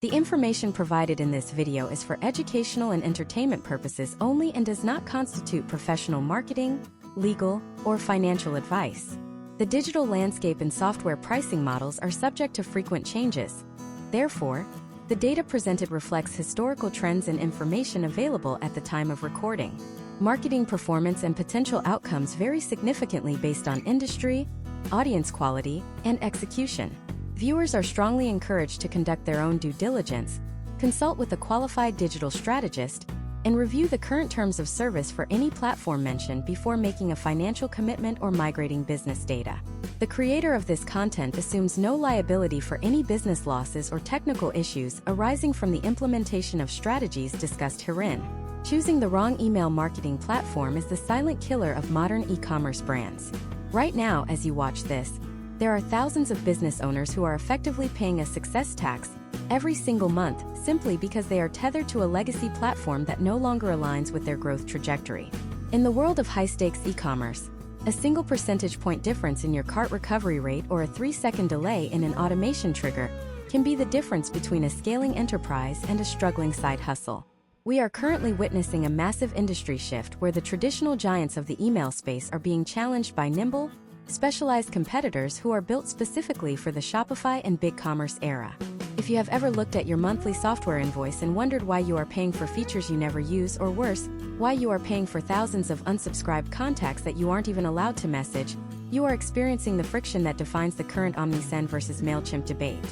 The information provided in this video is for educational and entertainment purposes only and does not constitute professional marketing, legal, or financial advice. The digital landscape and software pricing models are subject to frequent changes. Therefore, the data presented reflects historical trends and information available at the time of recording. Marketing performance and potential outcomes vary significantly based on industry, audience quality, and execution. Viewers are strongly encouraged to conduct their own due diligence, consult with a qualified digital strategist, and review the current terms of service for any platform mentioned before making a financial commitment or migrating business data. The creator of this content assumes no liability for any business losses or technical issues arising from the implementation of strategies discussed herein. Choosing the wrong email marketing platform is the silent killer of modern e-commerce brands. Right now, as you watch this, there are thousands of business owners who are effectively paying a success tax every single month simply because they are tethered to a legacy platform that no longer aligns with their growth trajectory. In the world of high-stakes e-commerce, a single percentage point difference in your cart recovery rate or a 3-second delay in an automation trigger can be the difference between a scaling enterprise and a struggling side hustle. We are currently witnessing a massive industry shift where the traditional giants of the email space are being challenged by nimble, specialized competitors who are built specifically for the Shopify and BigCommerce era. If you have ever looked at your monthly software invoice and wondered why you are paying for features you never use, or worse, why you are paying for thousands of unsubscribed contacts that you aren't even allowed to message, you are experiencing the friction that defines the current Omnisend versus Mailchimp debate.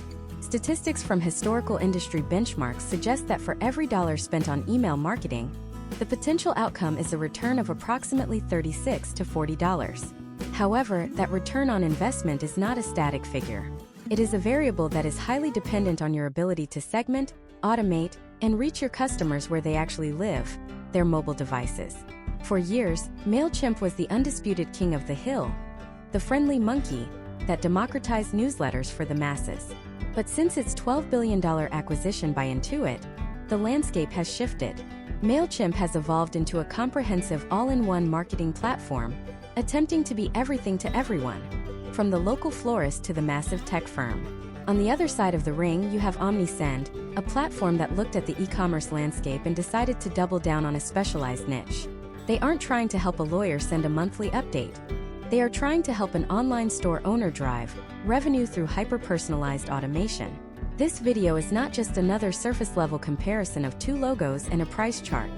Statistics from historical industry benchmarks suggest that for every dollar spent on email marketing, the potential outcome is a return of approximately $36 to $40. However, that return on investment is not a static figure. It is a variable that is highly dependent on your ability to segment, automate, and reach your customers where they actually live, their mobile devices. For years, Mailchimp was the undisputed king of the hill, the friendly monkey that democratized newsletters for the masses. But since its $12 billion acquisition by Intuit, the landscape has shifted. Mailchimp has evolved into a comprehensive all-in-one marketing platform, attempting to be everything to everyone, from the local florist to the massive tech firm. On the other side of the ring, you have Omnisend, a platform that looked at the e-commerce landscape and decided to double down on a specialized niche. They aren't trying to help a lawyer send a monthly update. They are trying to help an online store owner drive revenue through hyper-personalized automation. This video is not just another surface-level comparison of two logos and a price chart.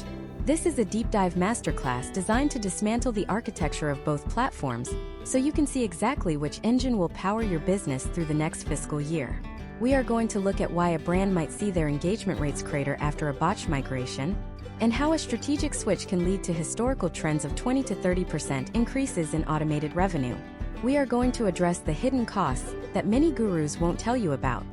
This is a deep dive masterclass designed to dismantle the architecture of both platforms so you can see exactly which engine will power your business through the next fiscal year. We are going to look at why a brand might see their engagement rates crater after a botched migration, and how a strategic switch can lead to historical trends of 20 to 30% increases in automated revenue. We are going to address the hidden costs that many gurus won't tell you about.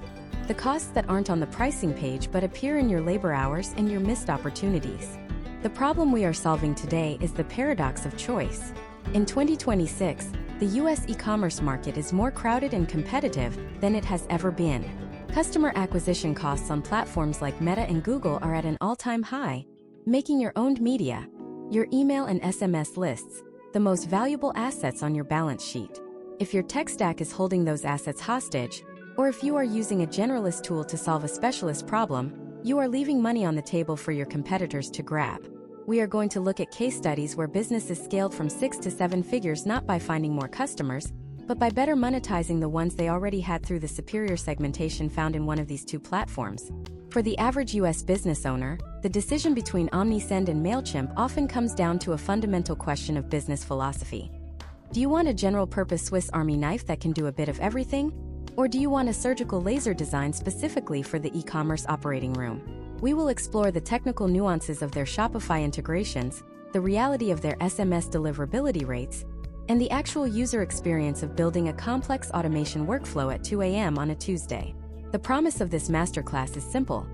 The costs that aren't on the pricing page but appear in your labor hours and your missed opportunities. The problem we are solving today is the paradox of choice. In 2026, the US e-commerce market is more crowded and competitive than it has ever been. Customer acquisition costs on platforms like Meta and Google are at an all-time high, making your owned media, your email and SMS lists, the most valuable assets on your balance sheet. If your tech stack is holding those assets hostage, or if you are using a generalist tool to solve a specialist problem, you are leaving money on the table for your competitors to grab. We are going to look at case studies where businesses scaled from 6 to 7 figures not by finding more customers, but by better monetizing the ones they already had through the superior segmentation found in one of these two platforms. For the average US business owner, the decision between Omnisend and Mailchimp often comes down to a fundamental question of business philosophy. Do you want a general-purpose Swiss Army knife that can do a bit of everything? Or do you want a surgical laser designed specifically for the e-commerce operating room? We will explore the technical nuances of their Shopify integrations, the reality of their SMS deliverability rates, and the actual user experience of building a complex automation workflow at 2 a.m. on a Tuesday. The promise of this masterclass is simple.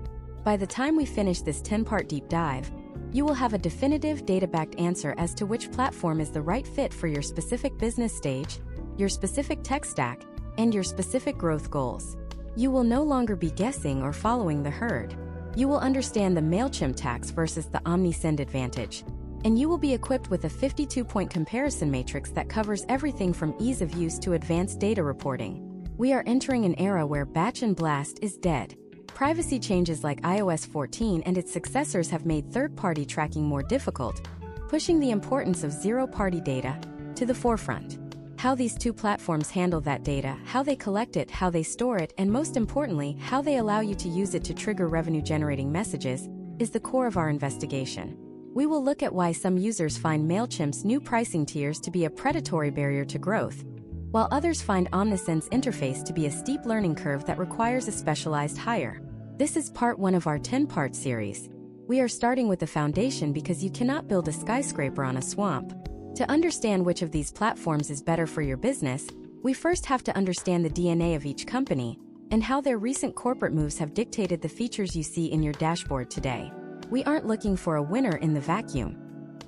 By the time we finish this 10-part deep dive, you will have a definitive data-backed answer as to which platform is the right fit for your specific business stage, your specific tech stack, and your specific growth goals. You will no longer be guessing or following the herd. You will understand the Mailchimp tax versus the Omnisend advantage, and you will be equipped with a 52-point comparison matrix that covers everything from ease of use to advanced data reporting. We are entering an era where batch and blast is dead. Privacy changes like iOS 14 and its successors have made third-party tracking more difficult, pushing the importance of zero-party data to the forefront. How these two platforms handle that data, how they collect it, how they store it, and most importantly, how they allow you to use it to trigger revenue-generating messages, is the core of our investigation. We will look at why some users find Mailchimp's new pricing tiers to be a predatory barrier to growth, while others find Omnisend's interface to be a steep learning curve that requires a specialized hire. This is part 1 of our 10-part series. We are starting with the foundation because you cannot build a skyscraper on a swamp. To understand which of these platforms is better for your business, we first have to understand the DNA of each company and how their recent corporate moves have dictated the features you see in your dashboard today. We aren't looking for a winner in the vacuum.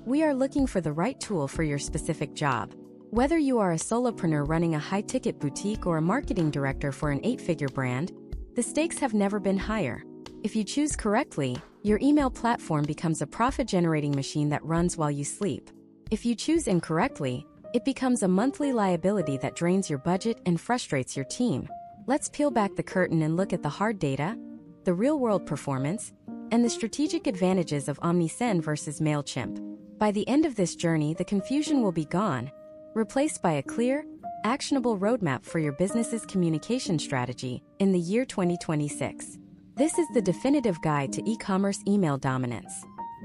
We are looking for the right tool for your specific job. Whether you are a solopreneur running a high-ticket boutique or a marketing director for an 8-figure brand, the stakes have never been higher. If you choose correctly, your email platform becomes a profit-generating machine that runs while you sleep. If you choose incorrectly, it becomes a monthly liability that drains your budget and frustrates your team. Let's peel back the curtain and look at the hard data, the real-world performance, and the strategic advantages of Omnisend versus Mailchimp. By the end of this journey, the confusion will be gone, replaced by a clear, actionable roadmap for your business's communication strategy in the year 2026. This is the definitive guide to e-commerce email dominance.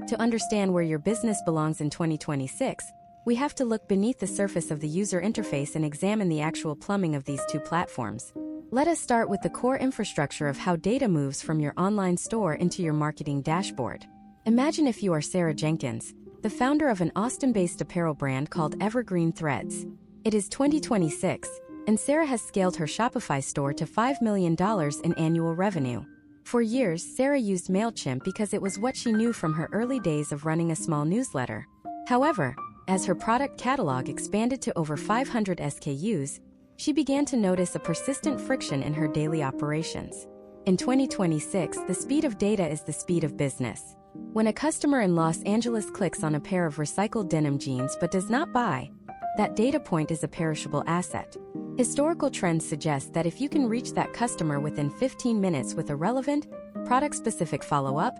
To understand where your business belongs in 2026, we have to look beneath the surface of the user interface and examine the actual plumbing of these two platforms. Let us start with the core infrastructure of how data moves from your online store into your marketing dashboard. Imagine if you are Sarah Jenkins, the founder of an Austin-based apparel brand called Evergreen Threads. It is 2026, and Sarah has scaled her Shopify store to $5 million in annual revenue. For years, Sarah used Mailchimp because it was what she knew from her early days of running a small newsletter. However, as her product catalog expanded to over 500 SKUs, she began to notice a persistent friction in her daily operations. In 2026, the speed of data is the speed of business. When a customer in Los Angeles clicks on a pair of recycled denim jeans but does not buy, that data point is a perishable asset. Historical trends suggest that if you can reach that customer within 15 minutes with a relevant, product-specific follow-up,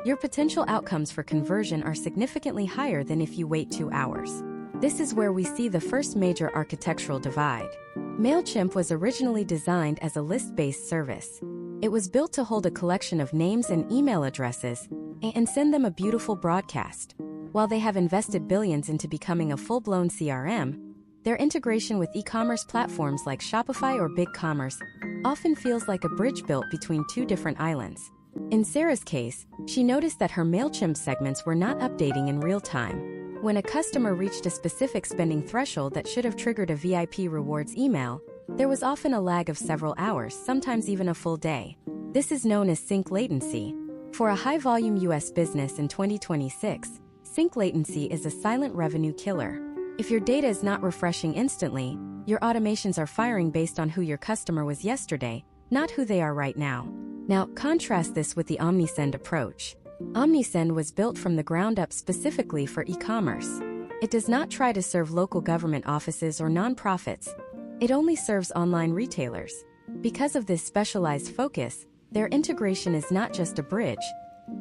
your potential outcomes for conversion are significantly higher than if you wait 2 hours. This is where we see the first major architectural divide. Mailchimp was originally designed as a list-based service. It was built to hold a collection of names and email addresses and send them a beautiful broadcast. While they have invested billions into becoming a full-blown CRM, their integration with e-commerce platforms like Shopify or BigCommerce often feels like a bridge built between two different islands. In Sarah's case, she noticed that her Mailchimp segments were not updating in real time. When a customer reached a specific spending threshold that should have triggered a VIP rewards email, there was often a lag of several hours, sometimes even a full day. This is known as sync latency. For a high-volume US business in 2026, sync latency is a silent revenue killer. If your data is not refreshing instantly, your automations are firing based on who your customer was yesterday, not who they are right now. Now, contrast this with the Omnisend approach. Omnisend was built from the ground up specifically for e-commerce. It does not try to serve local government offices or nonprofits. It only serves online retailers. Because of this specialized focus, their integration is not just a bridge,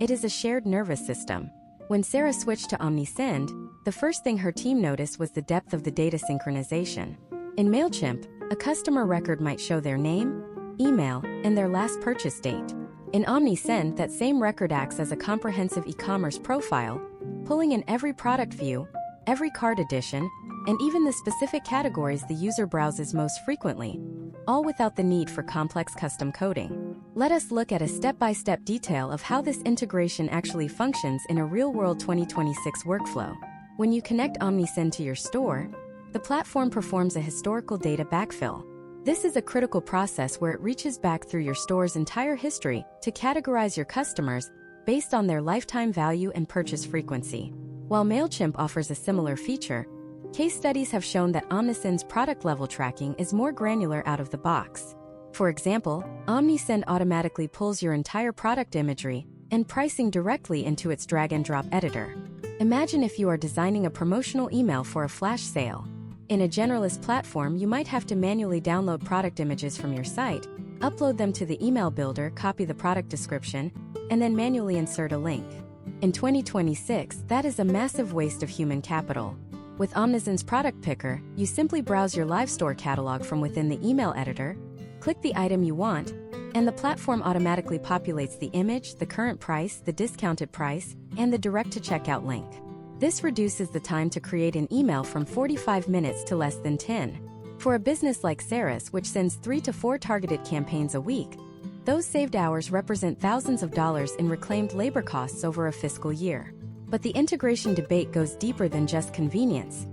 it is a shared nervous system. When Sarah switched to Omnisend, the first thing her team noticed was the depth of the data synchronization. In Mailchimp, a customer record might show their name, email, and their last purchase date. In Omnisend, that same record acts as a comprehensive e-commerce profile, pulling in every product view, every cart addition, and even the specific categories the user browses most frequently, all without the need for complex custom coding. Let us look at a step-by-step detail of how this integration actually functions in a real-world 2026 workflow. When you connect Omnisend to your store, the platform performs a historical data backfill. This is a critical process where it reaches back through your store's entire history to categorize your customers based on their lifetime value and purchase frequency. While Mailchimp offers a similar feature, case studies have shown that Omnisend's product-level tracking is more granular out of the box. For example, Omnisend automatically pulls your entire product imagery and pricing directly into its drag-and-drop editor. Imagine if you are designing a promotional email for a flash sale. In a generalist platform, you might have to manually download product images from your site, Upload them to the email builder, copy the product description, and then manually insert a link. In 2026, that is a massive waste of human capital. With Omnisend's product picker, you simply browse your live store catalog from within the email editor, click the item you want, and the platform automatically populates the image, the current price, the discounted price, and the direct-to-checkout link. This reduces the time to create an email from 45 minutes to less than 10. For a business like Sarah's, which sends 3 to 4 targeted campaigns a week, those saved hours represent thousands of dollars in reclaimed labor costs over a fiscal year. But the integration debate goes deeper than just convenience.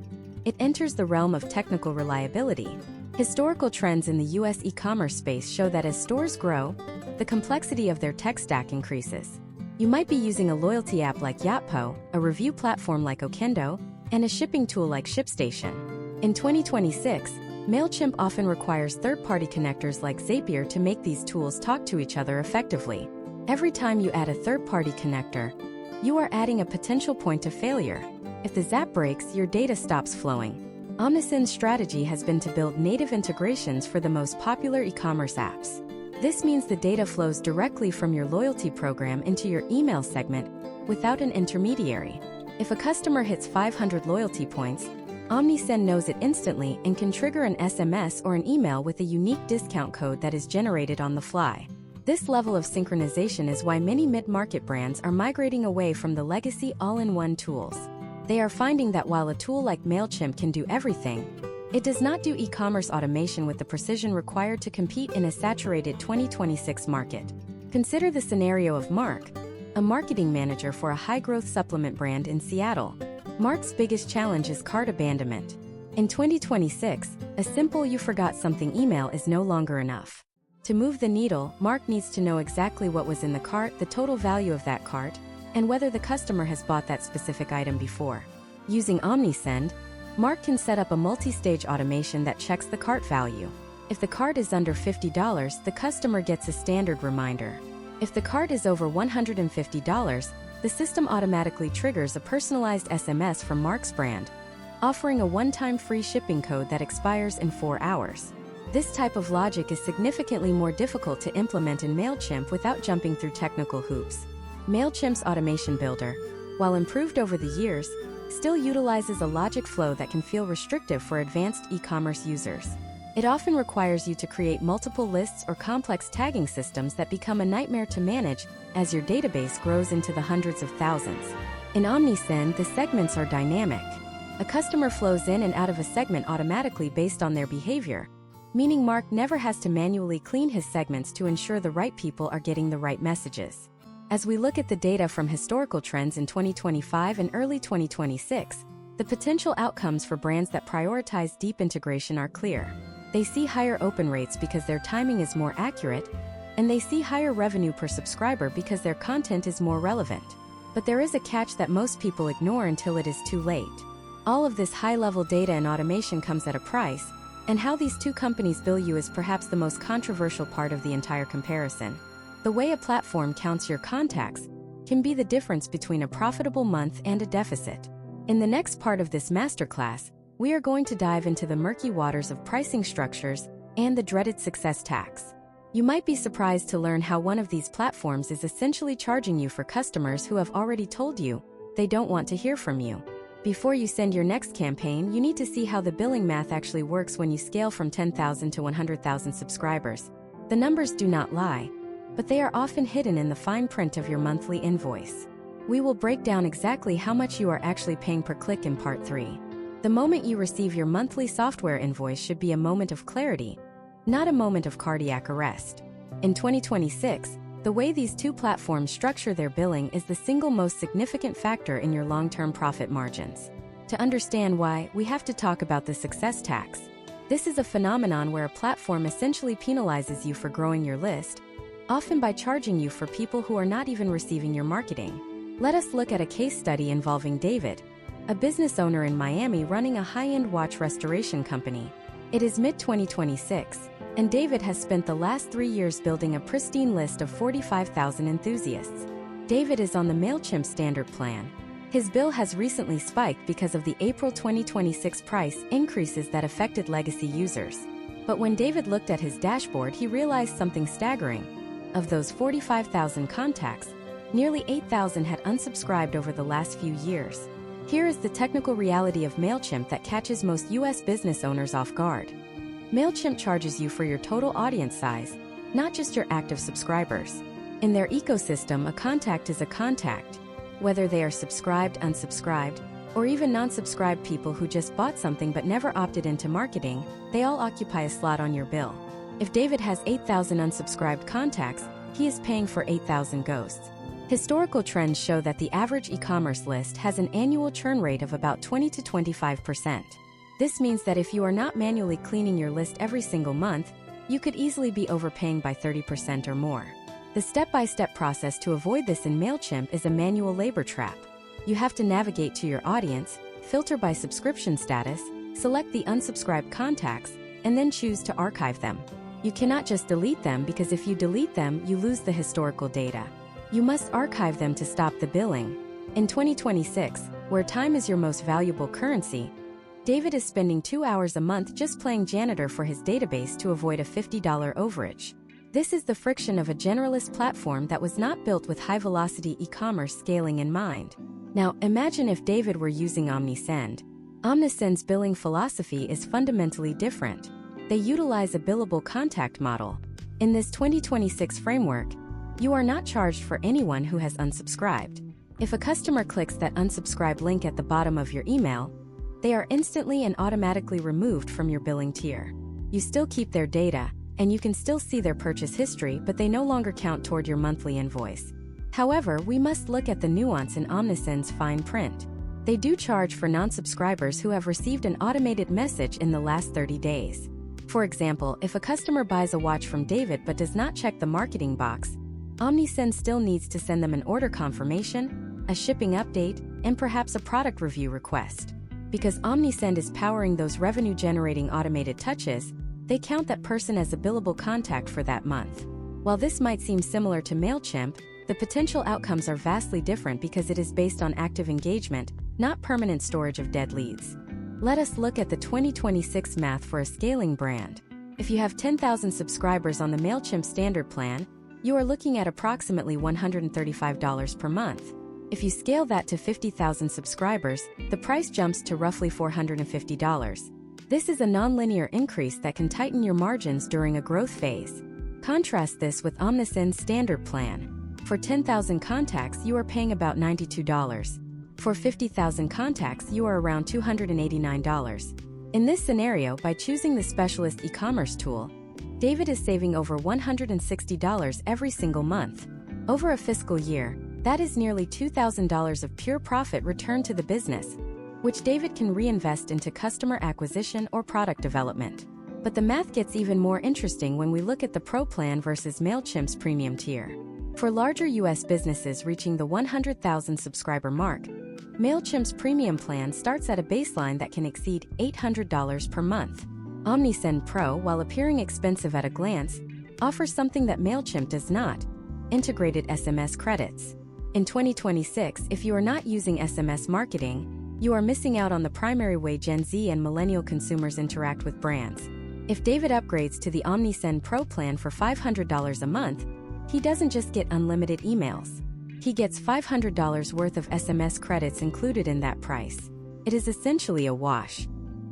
It enters the realm of technical reliability. Historical trends in the US e-commerce space show that as stores grow, the complexity of their tech stack increases. You might be using a loyalty app like Yotpo, a review platform like Okendo, and a shipping tool like ShipStation. In 2026, Mailchimp often requires third-party connectors like Zapier to make these tools talk to each other effectively. Every time you add a third-party connector, you are adding a potential point of failure. If the zap breaks, your data stops flowing. Omnisend's strategy has been to build native integrations for the most popular e-commerce apps. This means the data flows directly from your loyalty program into your email segment without an intermediary. If a customer hits 500 loyalty points, Omnisend knows it instantly and can trigger an SMS or an email with a unique discount code that is generated on the fly. This level of synchronization is why many mid-market brands are migrating away from the legacy all-in-one tools. They are finding that while a tool like Mailchimp can do everything, it does not do e-commerce automation with the precision required to compete in a saturated 2026 market. Consider the scenario of Mark, a marketing manager for a high-growth supplement brand in Seattle. Mark's biggest challenge is cart abandonment. In 2026, a simple "you forgot something" email is no longer enough. To move the needle, Mark needs to know exactly what was in the cart, the total value of that cart, and whether the customer has bought that specific item before. Using Omnisend, Mark can set up a multi-stage automation that checks the cart value. If the cart is under $50, the customer gets a standard reminder. If the cart is over $150, the system automatically triggers a personalized SMS from Mark's brand, offering a one-time free shipping code that expires in 4 hours. This type of logic is significantly more difficult to implement in Mailchimp without jumping through technical hoops. Mailchimp's automation builder, while improved over the years, still utilizes a logic flow that can feel restrictive for advanced e-commerce users. It often requires you to create multiple lists or complex tagging systems that become a nightmare to manage as your database grows into the hundreds of thousands. In Omnisend, the segments are dynamic. A customer flows in and out of a segment automatically based on their behavior, meaning Mark never has to manually clean his segments to ensure the right people are getting the right messages. As we look at the data from historical trends in 2025 and early 2026, the potential outcomes for brands that prioritize deep integration are clear. They see higher open rates because their timing is more accurate, and they see higher revenue per subscriber because their content is more relevant. But there is a catch that most people ignore until it is too late. All of this high-level data and automation comes at a price, and how these two companies bill you is perhaps the most controversial part of the entire comparison. The way a platform counts your contacts can be the difference between a profitable month and a deficit. In the next part of this masterclass, we are going to dive into the murky waters of pricing structures and the dreaded success tax. You might be surprised to learn how one of these platforms is essentially charging you for customers who have already told you they don't want to hear from you. Before you send your next campaign, you need to see how the billing math actually works when you scale from 10,000 to 100,000 subscribers. The numbers do not lie, but they are often hidden in the fine print of your monthly invoice. We will break down exactly how much you are actually paying per click in Part 3. The moment you receive your monthly software invoice should be a moment of clarity, not a moment of cardiac arrest. In 2026, the way these two platforms structure their billing is the single most significant factor in your long-term profit margins. To understand why, we have to talk about the success tax. This is a phenomenon where a platform essentially penalizes you for growing your list, often by charging you for people who are not even receiving your marketing. Let us look at a case study involving David, a business owner in Miami running a high-end watch restoration company. It is mid-2026, and David has spent the last 3 years building a pristine list of 45,000 enthusiasts. David is on the Mailchimp standard plan. His bill has recently spiked because of the April 2026 price increases that affected legacy users. But when David looked at his dashboard, he realized something staggering. Of those 45,000 contacts, nearly 8,000 had unsubscribed over the last few years. Here is the technical reality of Mailchimp that catches most US business owners off guard. Mailchimp charges you for your total audience size, not just your active subscribers. In their ecosystem, a contact is a contact. Whether they are subscribed, unsubscribed, or even non-subscribed people who just bought something but never opted into marketing, they all occupy a slot on your bill. If David has 8,000 unsubscribed contacts, he is paying for 8,000 ghosts. Historical trends show that the average e-commerce list has an annual churn rate of about 20 to 25%. This means that if you are not manually cleaning your list every single month, you could easily be overpaying by 30% or more. The step-by-step process to avoid this in Mailchimp is a manual labor trap. You have to navigate to your audience, filter by subscription status, select the unsubscribed contacts, and then choose to archive them. You cannot just delete them, because if you delete them, you lose the historical data. You must archive them to stop the billing. In 2026, where time is your most valuable currency, David is spending 2 hours a month just playing janitor for his database to avoid a $50 overage. This is the friction of a generalist platform that was not built with high-velocity e-commerce scaling in mind. Now, imagine if David were using Omnisend. Omnisend's billing philosophy is fundamentally different. They utilize a billable contact model. In this 2026 framework, you are not charged for anyone who has unsubscribed. If a customer clicks that unsubscribe link at the bottom of your email, they are instantly and automatically removed from your billing tier. You still keep their data, and you can still see their purchase history, but they no longer count toward your monthly invoice. However, we must look at the nuance in Omnisend's fine print. They do charge for non-subscribers who have received an automated message in the last 30 days. For example, if a customer buys a watch from David but does not check the marketing box, Omnisend still needs to send them an order confirmation, a shipping update, and perhaps a product review request. Because Omnisend is powering those revenue-generating automated touches, they count that person as a billable contact for that month. While this might seem similar to Mailchimp, the potential outcomes are vastly different because it is based on active engagement, not permanent storage of dead leads. Let us look at the 2026 math for a scaling brand. If you have 10,000 subscribers on the Mailchimp standard plan, you are looking at approximately $135 per month. If you scale that to 50,000 subscribers, the price jumps to roughly $450. This is a nonlinear increase that can tighten your margins during a growth phase. Contrast this with Omnisend's standard plan. For 10,000 contacts, you are paying about $92. For 50,000 contacts, you are around $289. In this scenario, by choosing the specialist e-commerce tool, David is saving over $160 every single month. Over a fiscal year, that is nearly $2,000 of pure profit returned to the business, which David can reinvest into customer acquisition or product development. But the math gets even more interesting when we look at the Pro plan versus Mailchimp's premium tier. For larger US businesses reaching the 100,000 subscriber mark, Mailchimp's premium plan starts at a baseline that can exceed $800 per month. Omnisend Pro, while appearing expensive at a glance, offers something that Mailchimp does not: integrated SMS credits. In 2026, if you are not using SMS marketing, you are missing out on the primary way Gen Z and millennial consumers interact with brands. If David upgrades to the Omnisend Pro plan for $500 a month, he doesn't just get unlimited emails. He gets $500 worth of SMS credits included in that price. It is essentially a wash.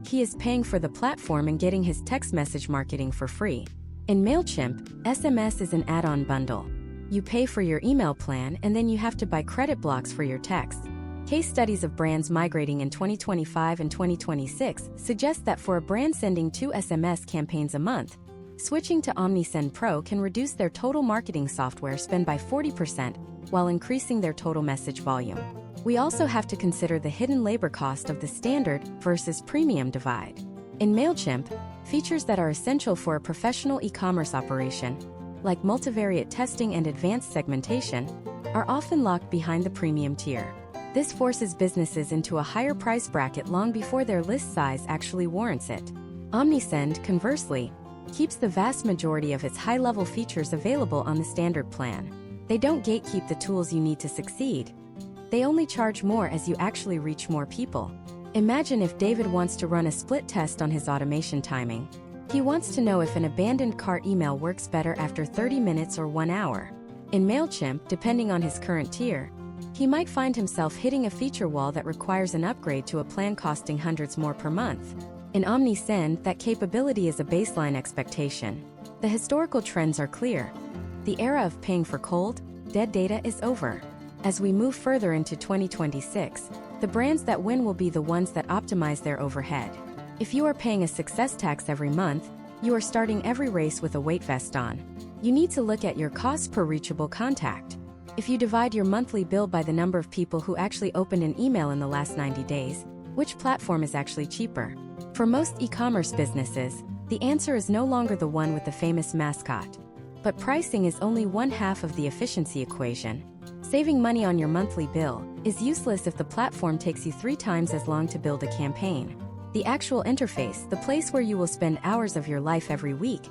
He is paying for the platform and getting his text message marketing for free. In Mailchimp, SMS is an add-on bundle. You pay for your email plan and then you have to buy credit blocks for your text. Case studies of brands migrating in 2025 and 2026 suggest that for a brand sending 2 SMS campaigns a month, switching to Omnisend Pro can reduce their total marketing software spend by 40% while increasing their total message volume. We also have to consider the hidden labor cost of the standard versus premium divide. In Mailchimp, features that are essential for a professional e-commerce operation, like multivariate testing and advanced segmentation, are often locked behind the premium tier. This forces businesses into a higher price bracket long before their list size actually warrants it. Omnisend, conversely, keeps the vast majority of its high-level features available on the standard plan. They don't gatekeep the tools you need to succeed. They only charge more as you actually reach more people. Imagine if David wants to run a split test on his automation timing. He wants to know if an abandoned cart email works better after 30 minutes or 1 hour. In Mailchimp, depending on his current tier, he might find himself hitting a feature wall that requires an upgrade to a plan costing hundreds more per month. In Omnisend, that capability is a baseline expectation. The historical trends are clear. The era of paying for cold, dead data is over. As we move further into 2026, the brands that win will be the ones that optimize their overhead. If you are paying a success tax every month, you are starting every race with a weight vest on. You need to look at your cost per reachable contact. If you divide your monthly bill by the number of people who actually opened an email in the last 90 days, which platform is actually cheaper? For most e-commerce businesses, the answer is no longer the one with the famous mascot. But pricing is only one half of the efficiency equation. Saving money on your monthly bill is useless if the platform takes you 3 times as long to build a campaign. The actual interface, the place where you will spend hours of your life every week,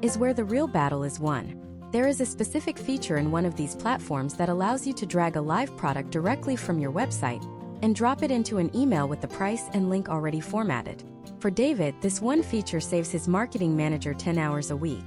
is where the real battle is won. There is a specific feature in one of these platforms that allows you to drag a live product directly from your website and drop it into an email with the price and link already formatted. For David, this one feature saves his marketing manager 10 hours a week.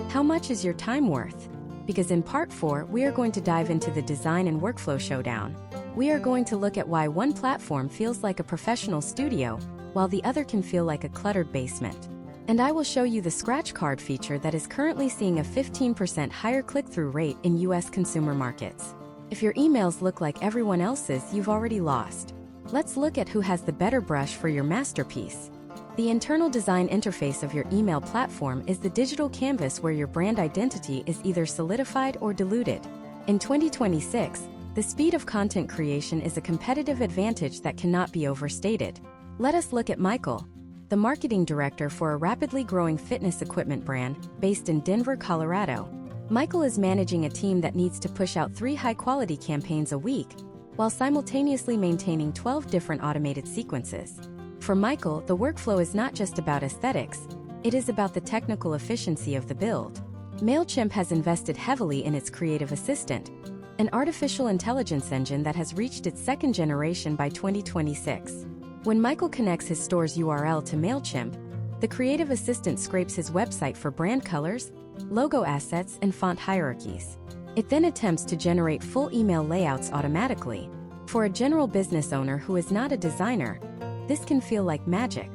How much is your time worth? Because in part 4, we are going to dive into the design and workflow showdown. We are going to look at why one platform feels like a professional studio, while the other can feel like a cluttered basement. And I will show you the scratch card feature that is currently seeing a 15% higher click-through rate in US consumer markets. If your emails look like everyone else's, you've already lost. Let's look at who has the better brush for your masterpiece. The internal design interface of your email platform is the digital canvas where your brand identity is either solidified or diluted. In 2026, the speed of content creation is a competitive advantage that cannot be overstated. Let us look at Michael, the marketing director for a rapidly growing fitness equipment brand based in Denver, Colorado. Michael is managing a team that needs to push out 3 high-quality campaigns a week, while simultaneously maintaining 12 different automated sequences. For Michael, the workflow is not just about aesthetics, it is about the technical efficiency of the build. Mailchimp has invested heavily in its creative assistant, an artificial intelligence engine that has reached its 2nd generation by 2026. When Michael connects his store's URL to Mailchimp, the creative assistant scrapes his website for brand colors, logo assets, and font hierarchies. It then attempts to generate full email layouts automatically. For a general business owner who is not a designer, this can feel like magic.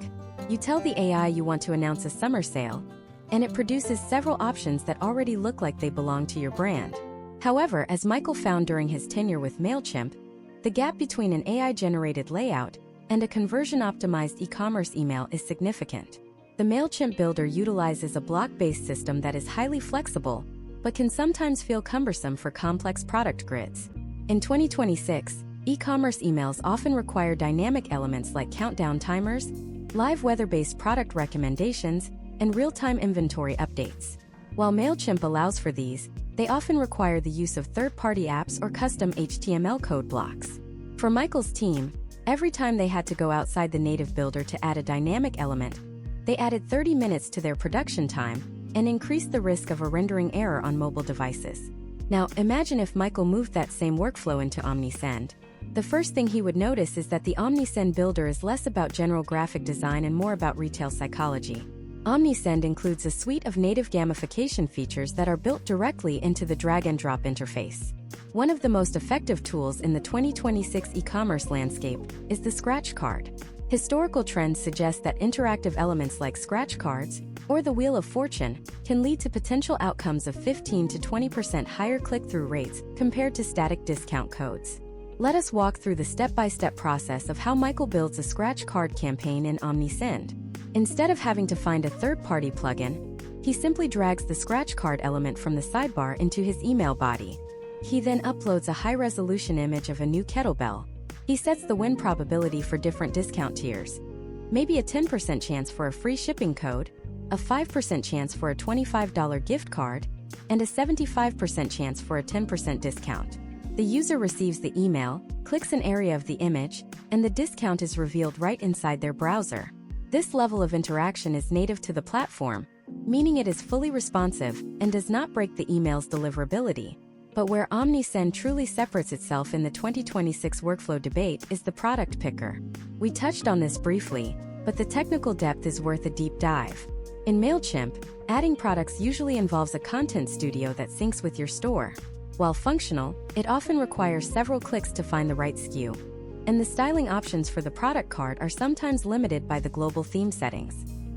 You tell the AI you want to announce a summer sale, and it produces several options that already look like they belong to your brand. However, as Michael found during his tenure with Mailchimp, the gap between an AI-generated layout and a conversion-optimized e-commerce email is significant. The Mailchimp builder utilizes a block-based system that is highly flexible, but can sometimes feel cumbersome for complex product grids. In 2026, e-commerce emails often require dynamic elements like countdown timers, live weather-based product recommendations, and real-time inventory updates. While Mailchimp allows for these, they often require the use of third-party apps or custom HTML code blocks. For Michael's team, every time they had to go outside the native builder to add a dynamic element, they added 30 minutes to their production time and increased the risk of a rendering error on mobile devices. Now, imagine if Michael moved that same workflow into Omnisend. The first thing he would notice is that the Omnisend builder is less about general graphic design and more about retail psychology. Omnisend includes a suite of native gamification features that are built directly into the drag-and-drop interface. One of the most effective tools in the 2026 e-commerce landscape is the scratch card. Historical trends suggest that interactive elements like scratch cards or the Wheel of Fortune can lead to potential outcomes of 15 to 20% higher click-through rates compared to static discount codes. Let us walk through the step-by-step process of how Michael builds a scratch card campaign in Omnisend. Instead of having to find a third-party plugin, he simply drags the scratch card element from the sidebar into his email body. He then uploads a high-resolution image of a new kettlebell. He sets the win probability for different discount tiers. Maybe a 10% chance for a free shipping code, a 5% chance for a $25 gift card, and a 75% chance for a 10% discount. The user receives the email, clicks an area of the image, and the discount is revealed right inside their browser. This level of interaction is native to the platform, meaning it is fully responsive and does not break the email's deliverability. But where Omnisend truly separates itself in the 2026 workflow debate is the product picker. We touched on this briefly, but the technical depth is worth a deep dive. In Mailchimp, adding products usually involves a content studio that syncs with your store. While functional, it often requires several clicks to find the right SKU. And the styling options for the product card are sometimes limited by the global theme settings.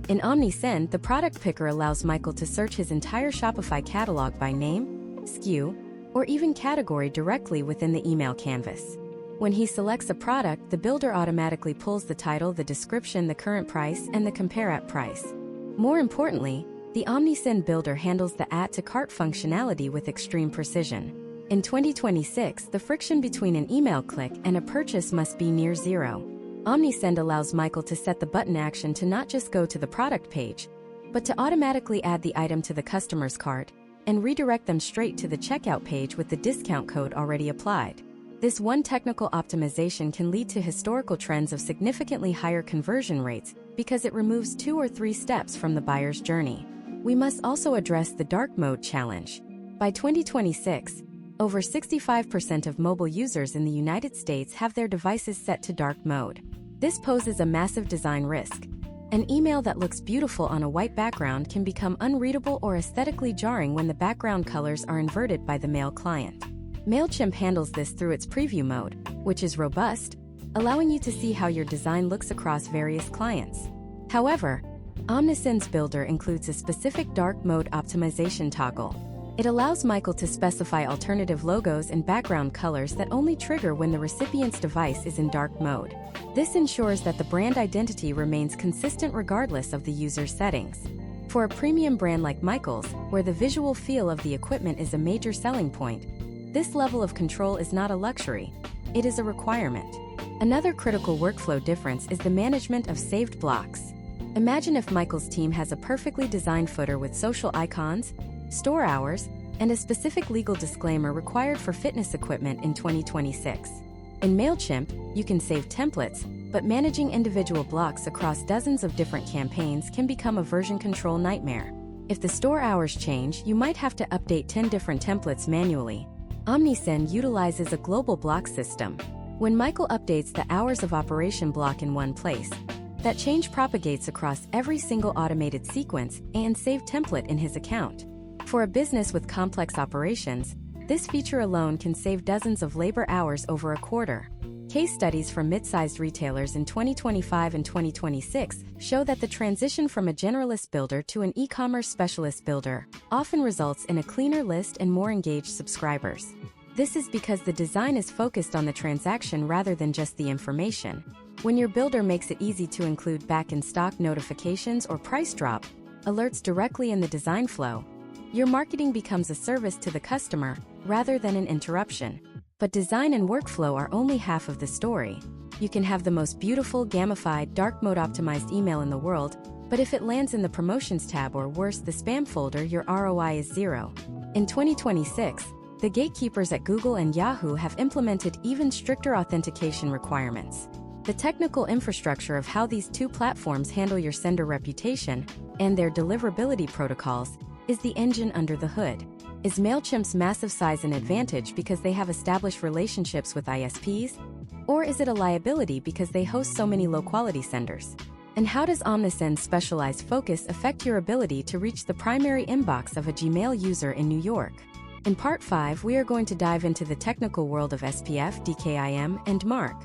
In Omnisend, the product picker allows Michael to search his entire Shopify catalog by name, SKU, or even category directly within the email canvas. When he selects a product, the builder automatically pulls the title, the description, the current price, and the compare at price. More importantly, the Omnisend builder handles the add to cart functionality with extreme precision. In 2026, the friction between an email click and a purchase must be near zero. Omnisend allows Michael to set the button action to not just go to the product page, but to automatically add the item to the customer's cart and redirect them straight to the checkout page with the discount code already applied. This one technical optimization can lead to historical trends of significantly higher conversion rates because it removes 2 or 3 steps from the buyer's journey. We must also address the dark mode challenge. By 2026, over 65% of mobile users in the United States have their devices set to dark mode. This poses a massive design risk. An email that looks beautiful on a white background can become unreadable or aesthetically jarring when the background colors are inverted by the mail client. Mailchimp handles this through its preview mode, which is robust, allowing you to see how your design looks across various clients. However, Omnisend's builder includes a specific dark mode optimization toggle. It allows Michael to specify alternative logos and background colors that only trigger when the recipient's device is in dark mode. This ensures that the brand identity remains consistent regardless of the user's settings. For a premium brand like Michael's, where the visual feel of the equipment is a major selling point, this level of control is not a luxury, it is a requirement. Another critical workflow difference is the management of saved blocks. Imagine if Michael's team has a perfectly designed footer with social icons, store hours, and a specific legal disclaimer required for fitness equipment in 2026. In Mailchimp, you can save templates, but managing individual blocks across dozens of different campaigns can become a version control nightmare. If the store hours change, you might have to update 10 different templates manually. Omnisend utilizes a global block system. When Michael updates the hours of operation block in one place, that change propagates across every single automated sequence and saved template in his account. For a business with complex operations, this feature alone can save dozens of labor hours over a quarter. Case studies from mid-sized retailers in 2025 and 2026 show that the transition from a generalist builder to an e-commerce specialist builder often results in a cleaner list and more engaged subscribers. This is because the design is focused on the transaction rather than just the information. When your builder makes it easy to include back-in-stock notifications or price drop alerts directly in the design flow, your marketing becomes a service to the customer rather than an interruption. But design and workflow are only half of the story. You can have the most beautiful, gamified, dark mode optimized email in the world, but if it lands in the promotions tab or worse, the spam folder, your ROI is zero. In 2026, the gatekeepers at Google and Yahoo have implemented even stricter authentication requirements. The technical infrastructure of how these two platforms handle your sender reputation and their deliverability protocols is the engine under the hood. Is Mailchimp's massive size an advantage because they have established relationships with ISPs? Or is it a liability because they host so many low-quality senders? And how does Omnisend's specialized focus affect your ability to reach the primary inbox of a Gmail user in New York? In Part 5, we are going to dive into the technical world of SPF, DKIM, and MARC.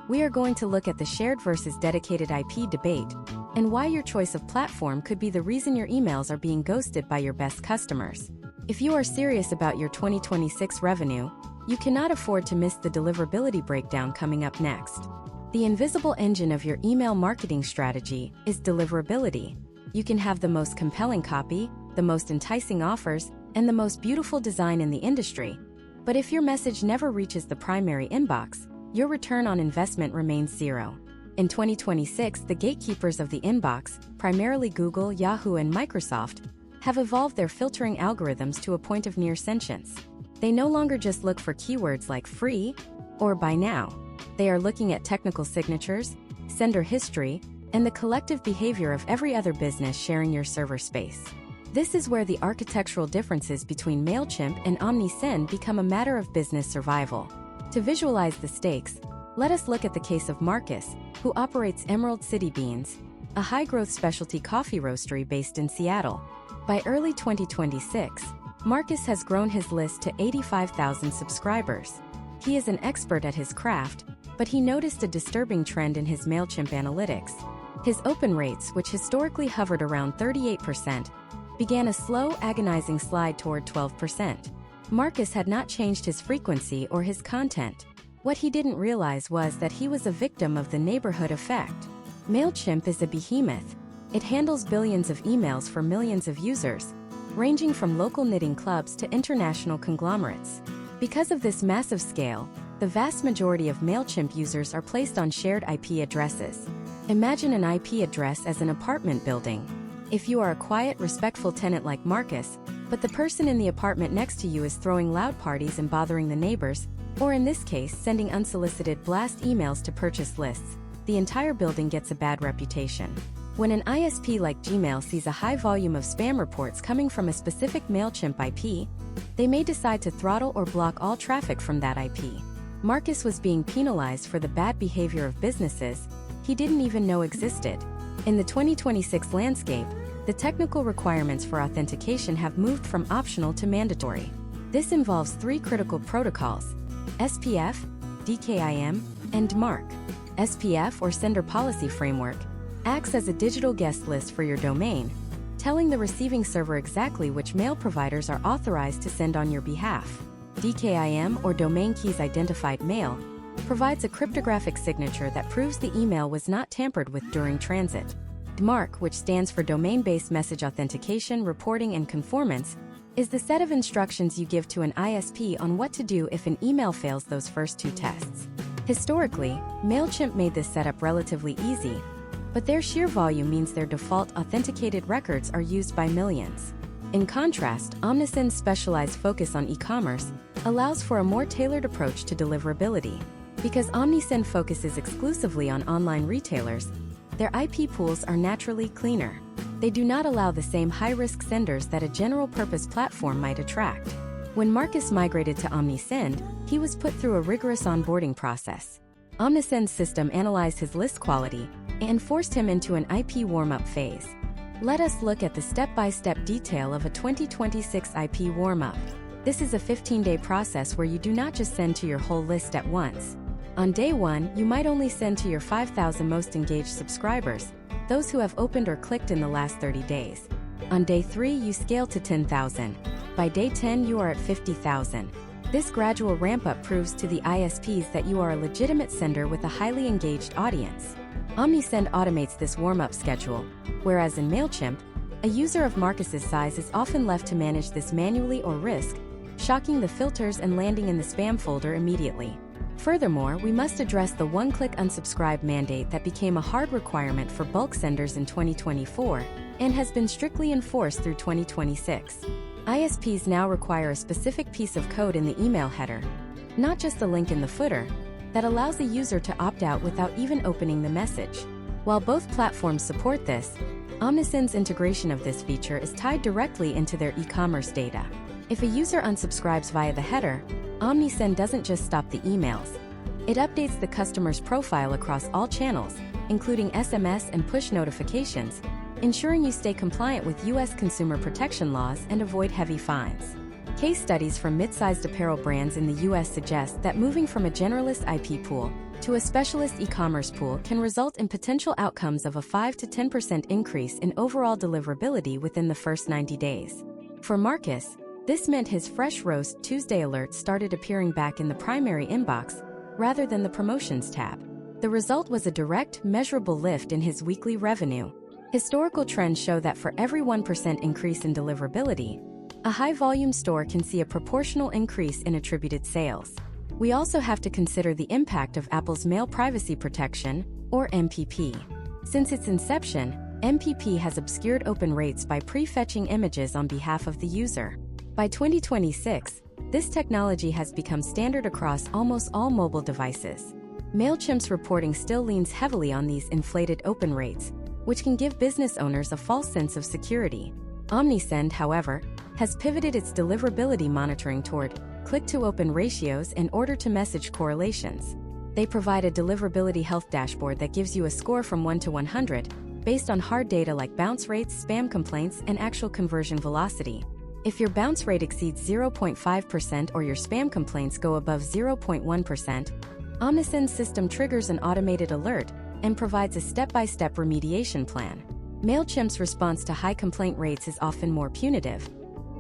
We are going to look at the shared versus dedicated IP debate, and why your choice of platform could be the reason your emails are being ghosted by your best customers. If you are serious about your 2026 revenue, you cannot afford to miss the deliverability breakdown coming up next. The invisible engine of your email marketing strategy is deliverability. You can have the most compelling copy, the most enticing offers, and the most beautiful design in the industry, but if your message never reaches the primary inbox, your return on investment remains zero. In 2026, the gatekeepers of the inbox, primarily Google, Yahoo, and Microsoft, have evolved their filtering algorithms to a point of near sentience. They no longer just look for keywords like free or buy now. They are looking at technical signatures, sender history, and the collective behavior of every other business sharing your server space. This is where the architectural differences between Mailchimp and Omnisend become a matter of business survival. To visualize the stakes, let us look at the case of Marcus, who operates Emerald City Beans, a high-growth specialty coffee roastery based in Seattle. By early 2026, Marcus has grown his list to 85,000 subscribers. He is an expert at his craft, but he noticed a disturbing trend in his Mailchimp analytics. His open rates, which historically hovered around 38%, began a slow, agonizing slide toward 12%. Marcus had not changed his frequency or his content. What he didn't realize was that he was a victim of the neighborhood effect. Mailchimp is a behemoth. It handles billions of emails for millions of users, ranging from local knitting clubs to international conglomerates. Because of this massive scale, the vast majority of Mailchimp users are placed on shared IP addresses. Imagine an IP address as an apartment building. If you are a quiet, respectful tenant like Marcus, but the person in the apartment next to you is throwing loud parties and bothering the neighbors, or in this case, sending unsolicited blast emails to purchase lists, the entire building gets a bad reputation. When an ISP like Gmail sees a high volume of spam reports coming from a specific Mailchimp IP, they may decide to throttle or block all traffic from that IP. Marcus was being penalized for the bad behavior of businesses he didn't even know existed. In the 2026 landscape, the technical requirements for authentication have moved from optional to mandatory. This involves three critical protocols: SPF, DKIM, and DMARC. SPF, or Sender Policy Framework, acts as a digital guest list for your domain, telling the receiving server exactly which mail providers are authorized to send on your behalf. DKIM, or Domain Keys Identified Mail, provides a cryptographic signature that proves the email was not tampered with during transit. DMARC, which stands for Domain-Based Message Authentication, Reporting, and Conformance, is the set of instructions you give to an ISP on what to do if an email fails those first two tests. Historically, Mailchimp made this setup relatively easy, but their sheer volume means their default authenticated records are used by millions. In contrast, Omnisend's specialized focus on e-commerce allows for a more tailored approach to deliverability. Because Omnisend focuses exclusively on online retailers, their IP pools are naturally cleaner. They do not allow the same high-risk senders that a general-purpose platform might attract. When Marcus migrated to Omnisend, he was put through a rigorous onboarding process. Omnisend's system analyzed his list quality and forced him into an IP warm-up phase. Let us look at the step-by-step detail of a 2026 IP warm-up. This is a 15-day process where you do not just send to your whole list at once. On day 1, you might only send to your 5,000 most engaged subscribers, those who have opened or clicked in the last 30 days. On day 3, you scale to 10,000. By day 10, you are at 50,000. This gradual ramp-up proves to the ISPs that you are a legitimate sender with a highly engaged audience. Omnisend automates this warm-up schedule, whereas in Mailchimp, a user of Marcus's size is often left to manage this manually or risk shocking the filters and landing in the spam folder immediately. Furthermore, we must address the one-click unsubscribe mandate that became a hard requirement for bulk senders in 2024 and has been strictly enforced through 2026. ISPs now require a specific piece of code in the email header, not just the link in the footer, that allows the user to opt out without even opening the message. While both platforms support this, Omnisend's integration of this feature is tied directly into their e-commerce data. If a user unsubscribes via the header, Omnisend doesn't just stop the emails. It updates the customer's profile across all channels, including SMS and push notifications, ensuring you stay compliant with U.S. consumer protection laws and avoid heavy fines. Case studies from mid-sized apparel brands in the U.S. suggest that moving from a generalist IP pool to a specialist e-commerce pool can result in potential outcomes of a 5 to 10% increase in overall deliverability within the first 90 days. For Marcus, this meant his Fresh Roast Tuesday alerts started appearing back in the primary inbox rather than the Promotions tab. The result was a direct, measurable lift in his weekly revenue. Historical trends show that for every 1% increase in deliverability, a high-volume store can see a proportional increase in attributed sales. We also have to consider the impact of Apple's Mail Privacy Protection, or MPP. Since its inception, MPP has obscured open rates by prefetching images on behalf of the user. By 2026, this technology has become standard across almost all mobile devices. Mailchimp's reporting still leans heavily on these inflated open rates, which can give business owners a false sense of security. Omnisend, however, has pivoted its deliverability monitoring toward click-to-open ratios and order-to-message correlations. They provide a deliverability health dashboard that gives you a score from 1 to 100, based on hard data like bounce rates, spam complaints, and actual conversion velocity. If your bounce rate exceeds 0.5% or your spam complaints go above 0.1%, Omnisend's system triggers an automated alert and provides a step-by-step remediation plan. Mailchimp's response to high complaint rates is often more punitive.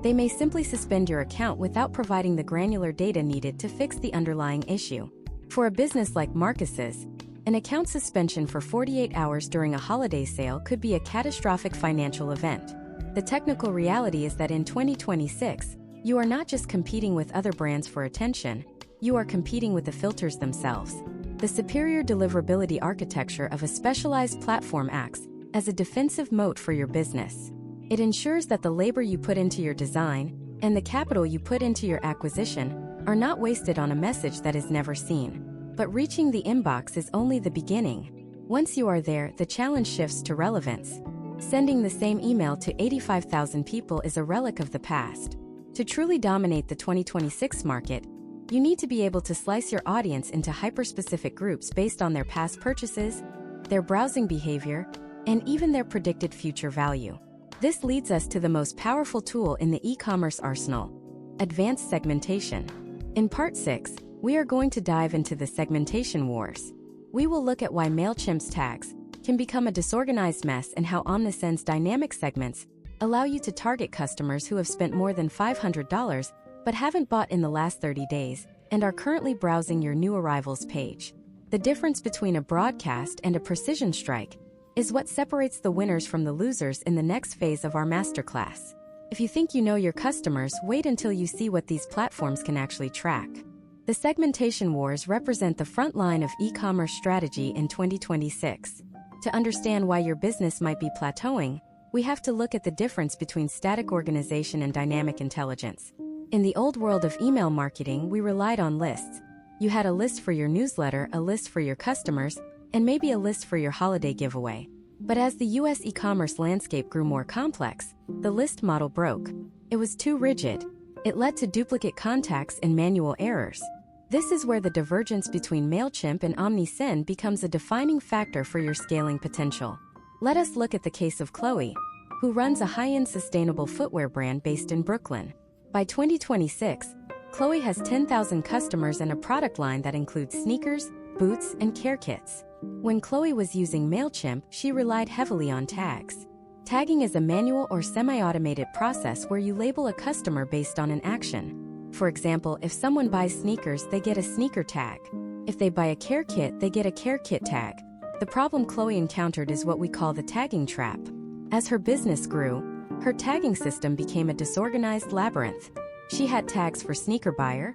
They may simply suspend your account without providing the granular data needed to fix the underlying issue. For a business like Marcus's, an account suspension for 48 hours during a holiday sale could be a catastrophic financial event. The technical reality is that in 2026, you are not just competing with other brands for attention, you are competing with the filters themselves. The superior deliverability architecture of a specialized platform acts as a defensive moat for your business. It ensures that the labor you put into your design and the capital you put into your acquisition are not wasted on a message that is never seen. But reaching the inbox is only the beginning. Once you are there, the challenge shifts to relevance. Sending the same email to 85,000 people is a relic of the past. To truly dominate the 2026 market, you need to be able to slice your audience into hyper-specific groups based on their past purchases, their browsing behavior, and even their predicted future value. This leads us to the most powerful tool in the e-commerce arsenal: advanced segmentation. In Part 6, we are going to dive into the segmentation wars. We will look at why Mailchimp's tags can become a disorganized mess and how Omnisend's dynamic segments allow you to target customers who have spent more than $500 but haven't bought in the last 30 days and are currently browsing your new arrivals page. The difference between a broadcast and a precision strike is what separates the winners from the losers in the next phase of our masterclass. If you think you know your customers, wait until you see what these platforms can actually track. The segmentation wars represent the front line of e-commerce strategy in 2026. To understand why your business might be plateauing, we have to look at the difference between static organization and dynamic intelligence. In the old world of email marketing, we relied on lists. You had a list for your newsletter, a list for your customers, and maybe a list for your holiday giveaway. But as the US e-commerce landscape grew more complex, the list model broke. It was too rigid. It led to duplicate contacts and manual errors. This is where the divergence between Mailchimp and Omnisend becomes a defining factor for your scaling potential. Let us look at the case of Chloe, who runs a high-end sustainable footwear brand based in Brooklyn. By 2026, Chloe has 10,000 customers and a product line that includes sneakers, boots, and care kits. When Chloe was using Mailchimp, she relied heavily on tags. Tagging is a manual or semi-automated process where you label a customer based on an action. For example, if someone buys sneakers, they get a sneaker tag. If they buy a care kit, they get a care kit tag. The problem Chloe encountered is what we call the tagging trap. As her business grew, her tagging system became a disorganized labyrinth. She had tags for sneaker buyer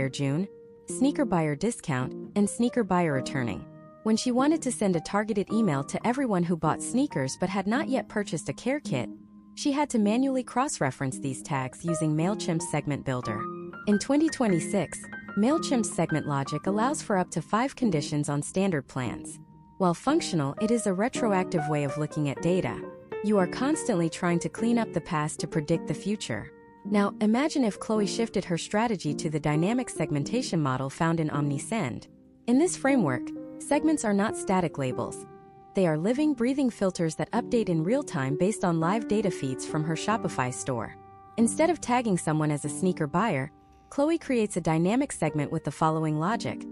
June, sneaker buyer discount, and sneaker buyer returning. When she wanted to send a targeted email to everyone who bought sneakers but had not yet purchased a care kit, she had to manually cross-reference these tags using Mailchimp's Segment Builder. In 2026, Mailchimp's segment logic allows for up to 5 conditions on standard plans. While functional, it is a retroactive way of looking at data. You are constantly trying to clean up the past to predict the future. Now, imagine if Chloe shifted her strategy to the dynamic segmentation model found in Omnisend. In this framework, segments are not static labels. They are living, breathing filters that update in real time based on live data feeds from her Shopify store. Instead of tagging someone as a sneaker buyer, Chloe creates a dynamic segment with the following logic.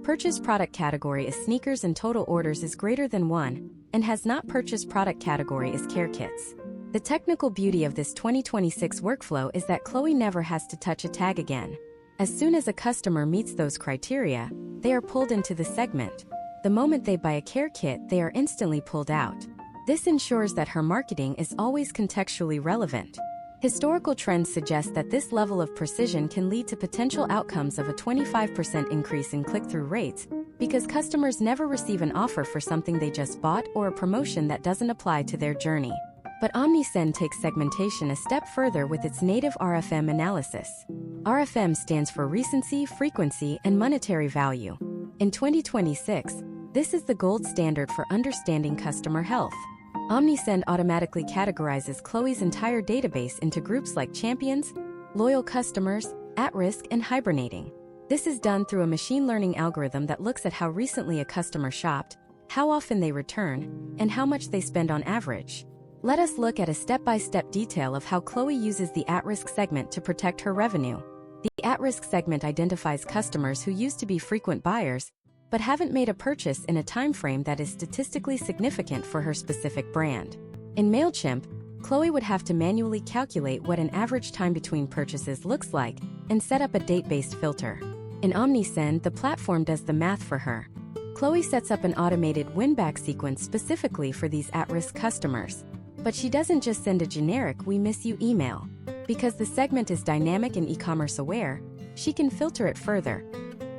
Purchase product category is sneakers and total orders is greater than 1, and has not purchased product category is care kits. The technical beauty of this 2026 workflow is that Chloe never has to touch a tag again. As soon as a customer meets those criteria, they are pulled into the segment. The moment they buy a care kit, they are instantly pulled out. This ensures that her marketing is always contextually relevant. Historical trends suggest that this level of precision can lead to potential outcomes of a 25% increase in click-through rates, because customers never receive an offer for something they just bought or a promotion that doesn't apply to their journey. But Omnisend takes segmentation a step further with its native RFM analysis. RFM stands for recency, frequency, and monetary value. In 2026, this is the gold standard for understanding customer health. Omnisend automatically categorizes Chloe's entire database into groups like champions, loyal customers, at-risk, and hibernating. This is done through a machine learning algorithm that looks at how recently a customer shopped, how often they return, and how much they spend on average. Let us look at a step-by-step detail of how Chloe uses the at-risk segment to protect her revenue. The at-risk segment identifies customers who used to be frequent buyers, but haven't made a purchase in a time frame that is statistically significant for her specific brand. In Mailchimp, Chloe would have to manually calculate what an average time between purchases looks like and set up a date-based filter. In Omnisend, the platform does the math for her. Chloe sets up an automated win-back sequence specifically for these at-risk customers. But she doesn't just send a generic "we miss you" email. Because the segment is dynamic and e-commerce aware, she can filter it further.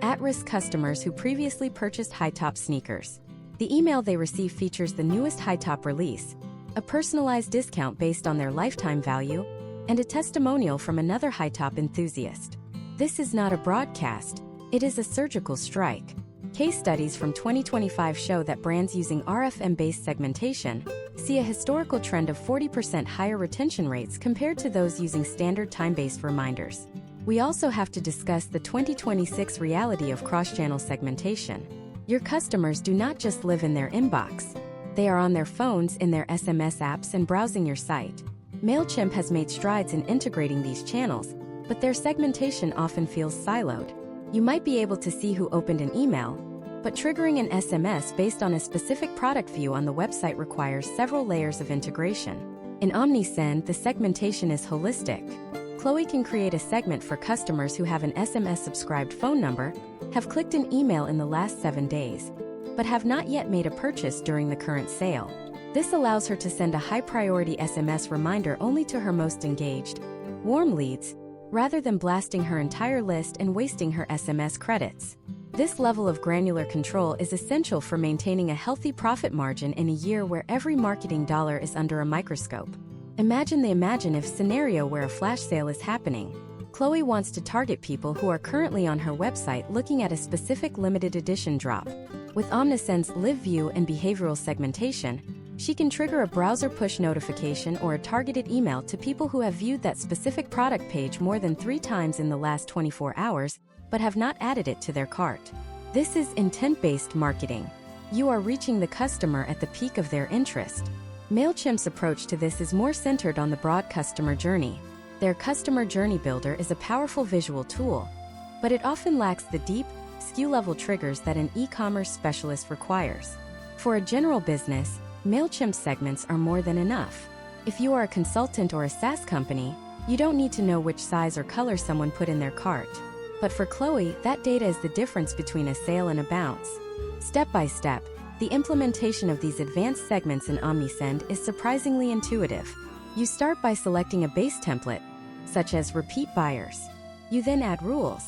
At-risk customers who previously purchased high-top sneakers. The email they receive features the newest high-top release, a personalized discount based on their lifetime value, and a testimonial from another high-top enthusiast. This is not a broadcast, it is a surgical strike. Case studies from 2025 show that brands using RFM-based segmentation see a historical trend of 40% higher retention rates compared to those using standard time-based reminders. We also have to discuss the 2026 reality of cross-channel segmentation. Your customers do not just live in their inbox. They are on their phones, in their SMS apps, and browsing your site. Mailchimp has made strides in integrating these channels, but their segmentation often feels siloed. You might be able to see who opened an email, but triggering an SMS based on a specific product view on the website requires several layers of integration. In Omnisend, the segmentation is holistic. Chloe can create a segment for customers who have an SMS-subscribed phone number, have clicked an email in the last 7 days, but have not yet made a purchase during the current sale. This allows her to send a high-priority SMS reminder only to her most engaged, warm leads, rather than blasting her entire list and wasting her SMS credits. This level of granular control is essential for maintaining a healthy profit margin in a year where every marketing dollar is under a microscope. Imagine the imagine-if scenario where a flash sale is happening. Chloe wants to target people who are currently on her website looking at a specific limited edition drop. With Omnisend's Live View and behavioral segmentation, she can trigger a browser push notification or a targeted email to people who have viewed that specific product page more than 3 times in the last 24 hours, but have not added it to their cart. This is intent-based marketing. You are reaching the customer at the peak of their interest. Mailchimp's approach to this is more centered on the broad customer journey. Their customer journey builder is a powerful visual tool, but it often lacks the deep, SKU-level triggers that an e-commerce specialist requires. For a general business, Mailchimp segments are more than enough. If you are a consultant or a SaaS company, you don't need to know which size or color someone put in their cart. But for Chloe, that data is the difference between a sale and a bounce. Step by step, the implementation of these advanced segments in Omnisend is surprisingly intuitive. You start by selecting a base template, such as repeat buyers. You then add rules.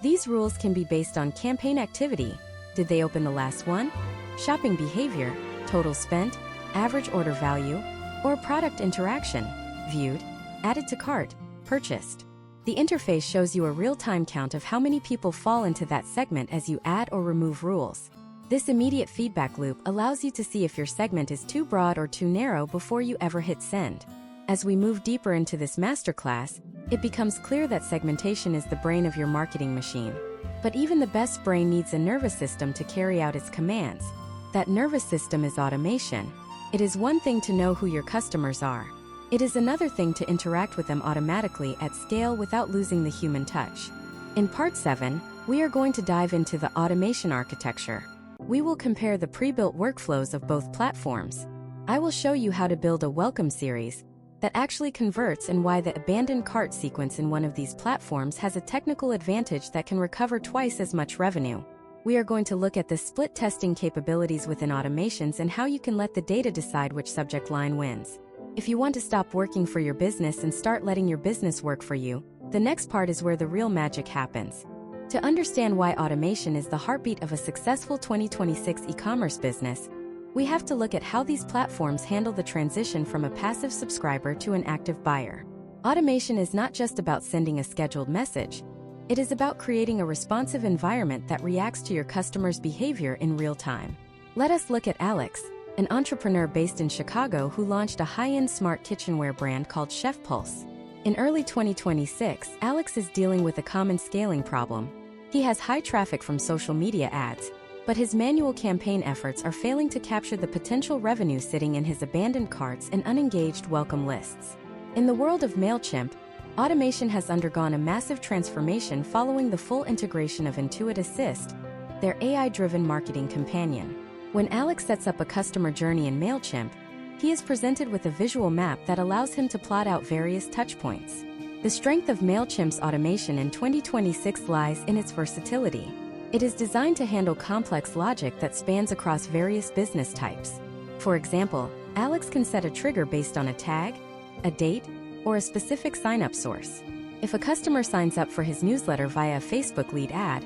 These rules can be based on campaign activity. Did they open the last one? Shopping behavior, total spent, average order value, or product interaction, viewed, added to cart, purchased. The interface shows you a real-time count of how many people fall into that segment as you add or remove rules. This immediate feedback loop allows you to see if your segment is too broad or too narrow before you ever hit send. As we move deeper into this masterclass, it becomes clear that segmentation is the brain of your marketing machine. But even the best brain needs a nervous system to carry out its commands. That nervous system is automation. It is one thing to know who your customers are. It is another thing to interact with them automatically at scale without losing the human touch. In Part 7, we are going to dive into the automation architecture. We will compare the pre-built workflows of both platforms. I will show you how to build a welcome series that actually converts and why the abandoned cart sequence in one of these platforms has a technical advantage that can recover twice as much revenue. We are going to look at the split testing capabilities within automations and how you can let the data decide which subject line wins. If you want to stop working for your business and start letting your business work for you, the next part is where the real magic happens. To understand why automation is the heartbeat of a successful 2026 e-commerce business, we have to look at how these platforms handle the transition from a passive subscriber to an active buyer. Automation is not just about sending a scheduled message. It is about creating a responsive environment that reacts to your customer's behavior in real time. Let us look at Alex, an entrepreneur based in Chicago who launched a high-end smart kitchenware brand called Chef Pulse. In early 2026, Alex is dealing with a common scaling problem. He has high traffic from social media ads, but his manual campaign efforts are failing to capture the potential revenue sitting in his abandoned carts and unengaged welcome lists. In the world of Mailchimp, automation has undergone a massive transformation following the full integration of Intuit Assist, their AI-driven marketing companion. When Alex sets up a customer journey in Mailchimp, he is presented with a visual map that allows him to plot out various touchpoints. The strength of Mailchimp's automation in 2026 lies in its versatility. It is designed to handle complex logic that spans across various business types. For example, Alex can set a trigger based on a tag, a date, or a specific sign-up source. If a customer signs up for his newsletter via a Facebook lead ad,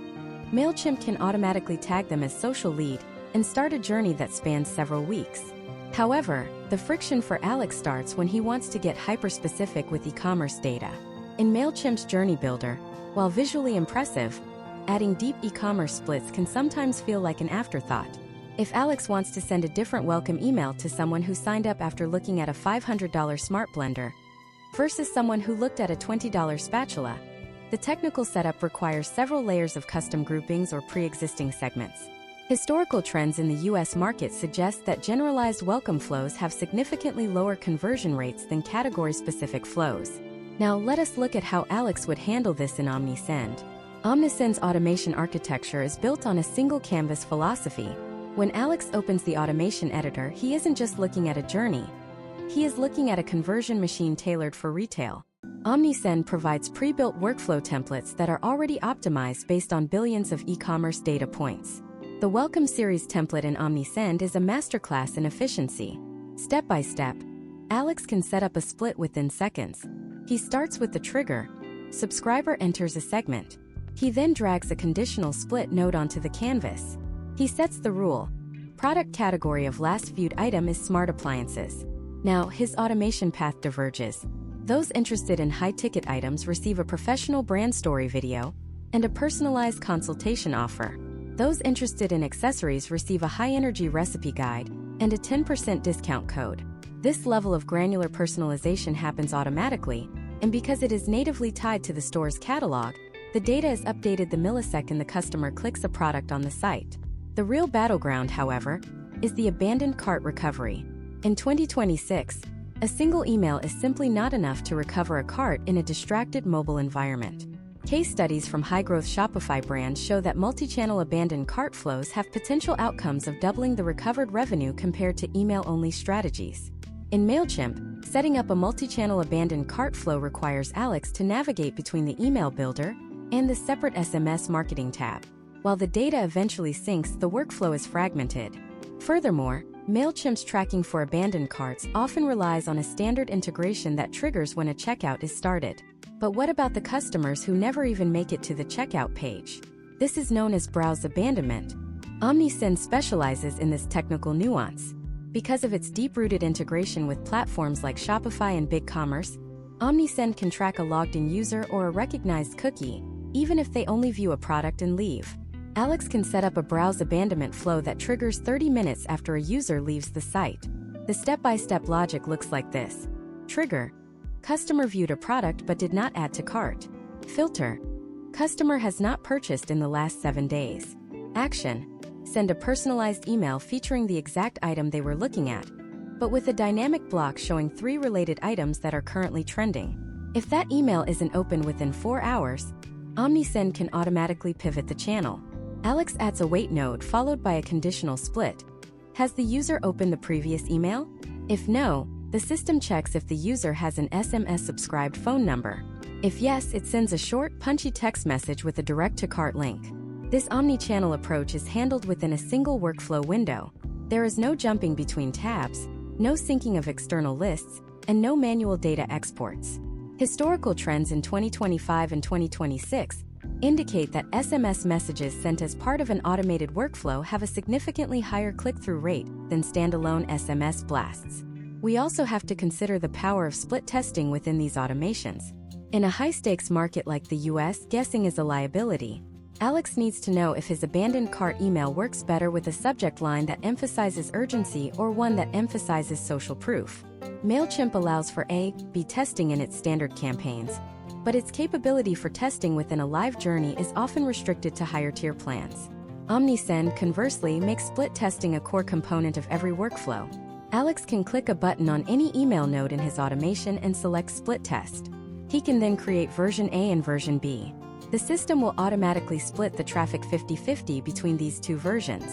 Mailchimp can automatically tag them as social lead and start a journey that spans several weeks. However, the friction for Alex starts when he wants to get hyper-specific with e-commerce data. In Mailchimp's Journey Builder, while visually impressive, adding deep e-commerce splits can sometimes feel like an afterthought. If Alex wants to send a different welcome email to someone who signed up after looking at a $500 smart blender versus someone who looked at a $20 spatula, the technical setup requires several layers of custom groupings or pre-existing segments. Historical trends in the US market suggest that generalized welcome flows have significantly lower conversion rates than category-specific flows. Now let us look at how Alex would handle this in Omnisend. Omnisend's automation architecture is built on a single canvas philosophy. When Alex opens the automation editor, he isn't just looking at a journey. He is looking at a conversion machine tailored for retail. Omnisend provides pre-built workflow templates that are already optimized based on billions of e-commerce data points. The Welcome Series template in Omnisend is a masterclass in efficiency. Step by step, Alex can set up a split within seconds. He starts with the trigger. Subscriber enters a segment. He then drags a conditional split node onto the canvas. He sets the rule. Product category of last viewed item is smart appliances. Now, his automation path diverges. Those interested in high-ticket items receive a professional brand story video and a personalized consultation offer. Those interested in accessories receive a high-energy recipe guide and a 10% discount code. This level of granular personalization happens automatically, and because it is natively tied to the store's catalog, the data is updated the millisecond the customer clicks a product on the site. The real battleground, however, is the abandoned cart recovery. In 2026, a single email is simply not enough to recover a cart in a distracted mobile environment. Case studies from high-growth Shopify brands show that multi-channel abandoned cart flows have potential outcomes of doubling the recovered revenue compared to email-only strategies. In Mailchimp, setting up a multi-channel abandoned cart flow requires Alex to navigate between the email builder and the separate SMS marketing tab. While the data eventually syncs, the workflow is fragmented. Furthermore, Mailchimp's tracking for abandoned carts often relies on a standard integration that triggers when a checkout is started. But what about the customers who never even make it to the checkout page? This is known as browse abandonment. Omnisend specializes in this technical nuance. Because of its deep-rooted integration with platforms like Shopify and BigCommerce, Omnisend can track a logged-in user or a recognized cookie, even if they only view a product and leave. Alex can set up a browse abandonment flow that triggers 30 minutes after a user leaves the site. The step-by-step logic looks like this. Trigger. Customer viewed a product but did not add to cart. Filter. Customer has not purchased in the last 7 days. Action. Send a personalized email featuring the exact item they were looking at, but with a dynamic block showing 3 related items that are currently trending. If that email isn't open within 4 hours, Omnisend can automatically pivot the channel. Alex adds a wait node followed by a conditional split. Has the user opened the previous email? If no, the system checks if the user has an SMS subscribed phone number. If yes, it sends a short, punchy text message with a direct-to-cart link. This omni-channel approach is handled within a single workflow window. There is no jumping between tabs, no syncing of external lists, and no manual data exports. Historical trends in 2025 and 2026 indicate that SMS messages sent as part of an automated workflow have a significantly higher click-through rate than standalone SMS blasts. We also have to consider the power of split testing within these automations. In a high-stakes market like the US, guessing is a liability. Alex needs to know if his abandoned cart email works better with a subject line that emphasizes urgency or one that emphasizes social proof. Mailchimp allows for A/B testing in its standard campaigns, but its capability for testing within a live journey is often restricted to higher-tier plans. Omnisend, conversely, makes split testing a core component of every workflow. Alex can click a button on any email node in his automation and select split test. He can then create version A and version B. The system will automatically split the traffic 50-50 between these two versions.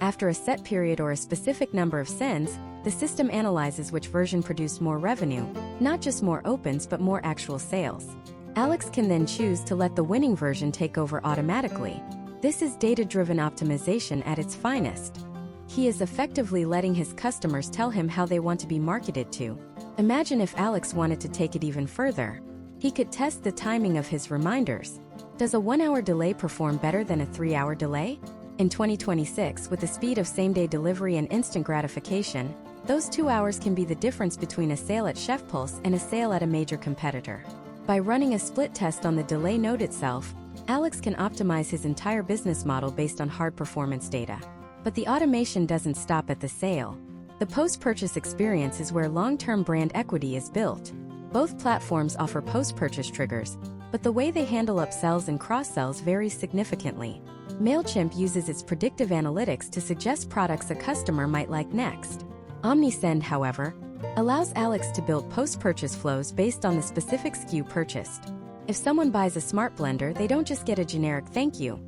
After a set period or a specific number of sends, the system analyzes which version produced more revenue, not just more opens but more actual sales. Alex can then choose to let the winning version take over automatically. This is data-driven optimization at its finest. He is effectively letting his customers tell him how they want to be marketed to. Imagine if Alex wanted to take it even further. He could test the timing of his reminders. Does a 1-hour delay perform better than a 3-hour delay? In 2026, with the speed of same-day delivery and instant gratification, those 2 hours can be the difference between a sale at ChefPulse and a sale at a major competitor. By running a split test on the delay node itself, Alex can optimize his entire business model based on hard performance data. But the automation doesn't stop at the sale. The post-purchase experience is where long-term brand equity is built. Both platforms offer post-purchase triggers, but the way they handle upsells and cross-sells varies significantly. Mailchimp uses its predictive analytics to suggest products a customer might like next. Omnisend, however, allows Alex to build post-purchase flows based on the specific SKU purchased. If someone buys a smart blender, they don't just get a generic thank you.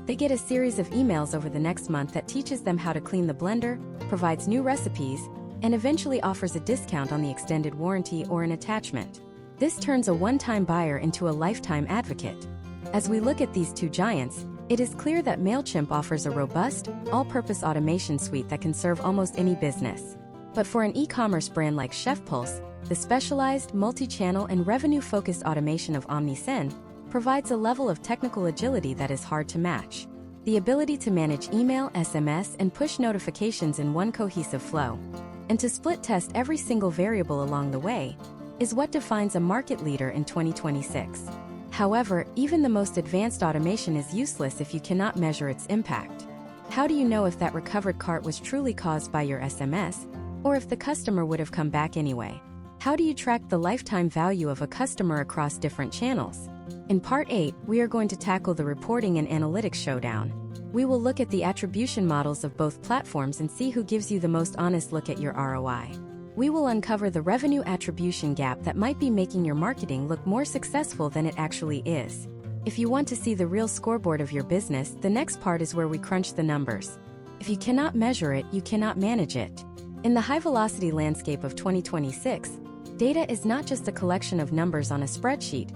They get a series of emails over the next month that teaches them how to clean the blender, provides new recipes, and eventually offers a discount on the extended warranty or an attachment. This turns a one-time buyer into a lifetime advocate. As we look at these two giants, it is clear that Mailchimp offers a robust, all-purpose automation suite that can serve almost any business. But for an e-commerce brand like ChefPulse, the specialized, multi-channel, and revenue-focused automation of Omnisend provides a level of technical agility that is hard to match. The ability to manage email, SMS, and push notifications in one cohesive flow, and to split test every single variable along the way, is what defines a market leader in 2026. However, even the most advanced automation is useless if you cannot measure its impact. How do you know if that recovered cart was truly caused by your SMS, or if the customer would have come back anyway? How do you track the lifetime value of a customer across different channels? In Part 8, we are going to tackle the reporting and analytics showdown. We will look at the attribution models of both platforms and see who gives you the most honest look at your ROI. We will uncover the revenue attribution gap that might be making your marketing look more successful than it actually is. If you want to see the real scoreboard of your business, the next part is where we crunch the numbers. If you cannot measure it, you cannot manage it. In the high-velocity landscape of 2026, data is not just a collection of numbers on a spreadsheet.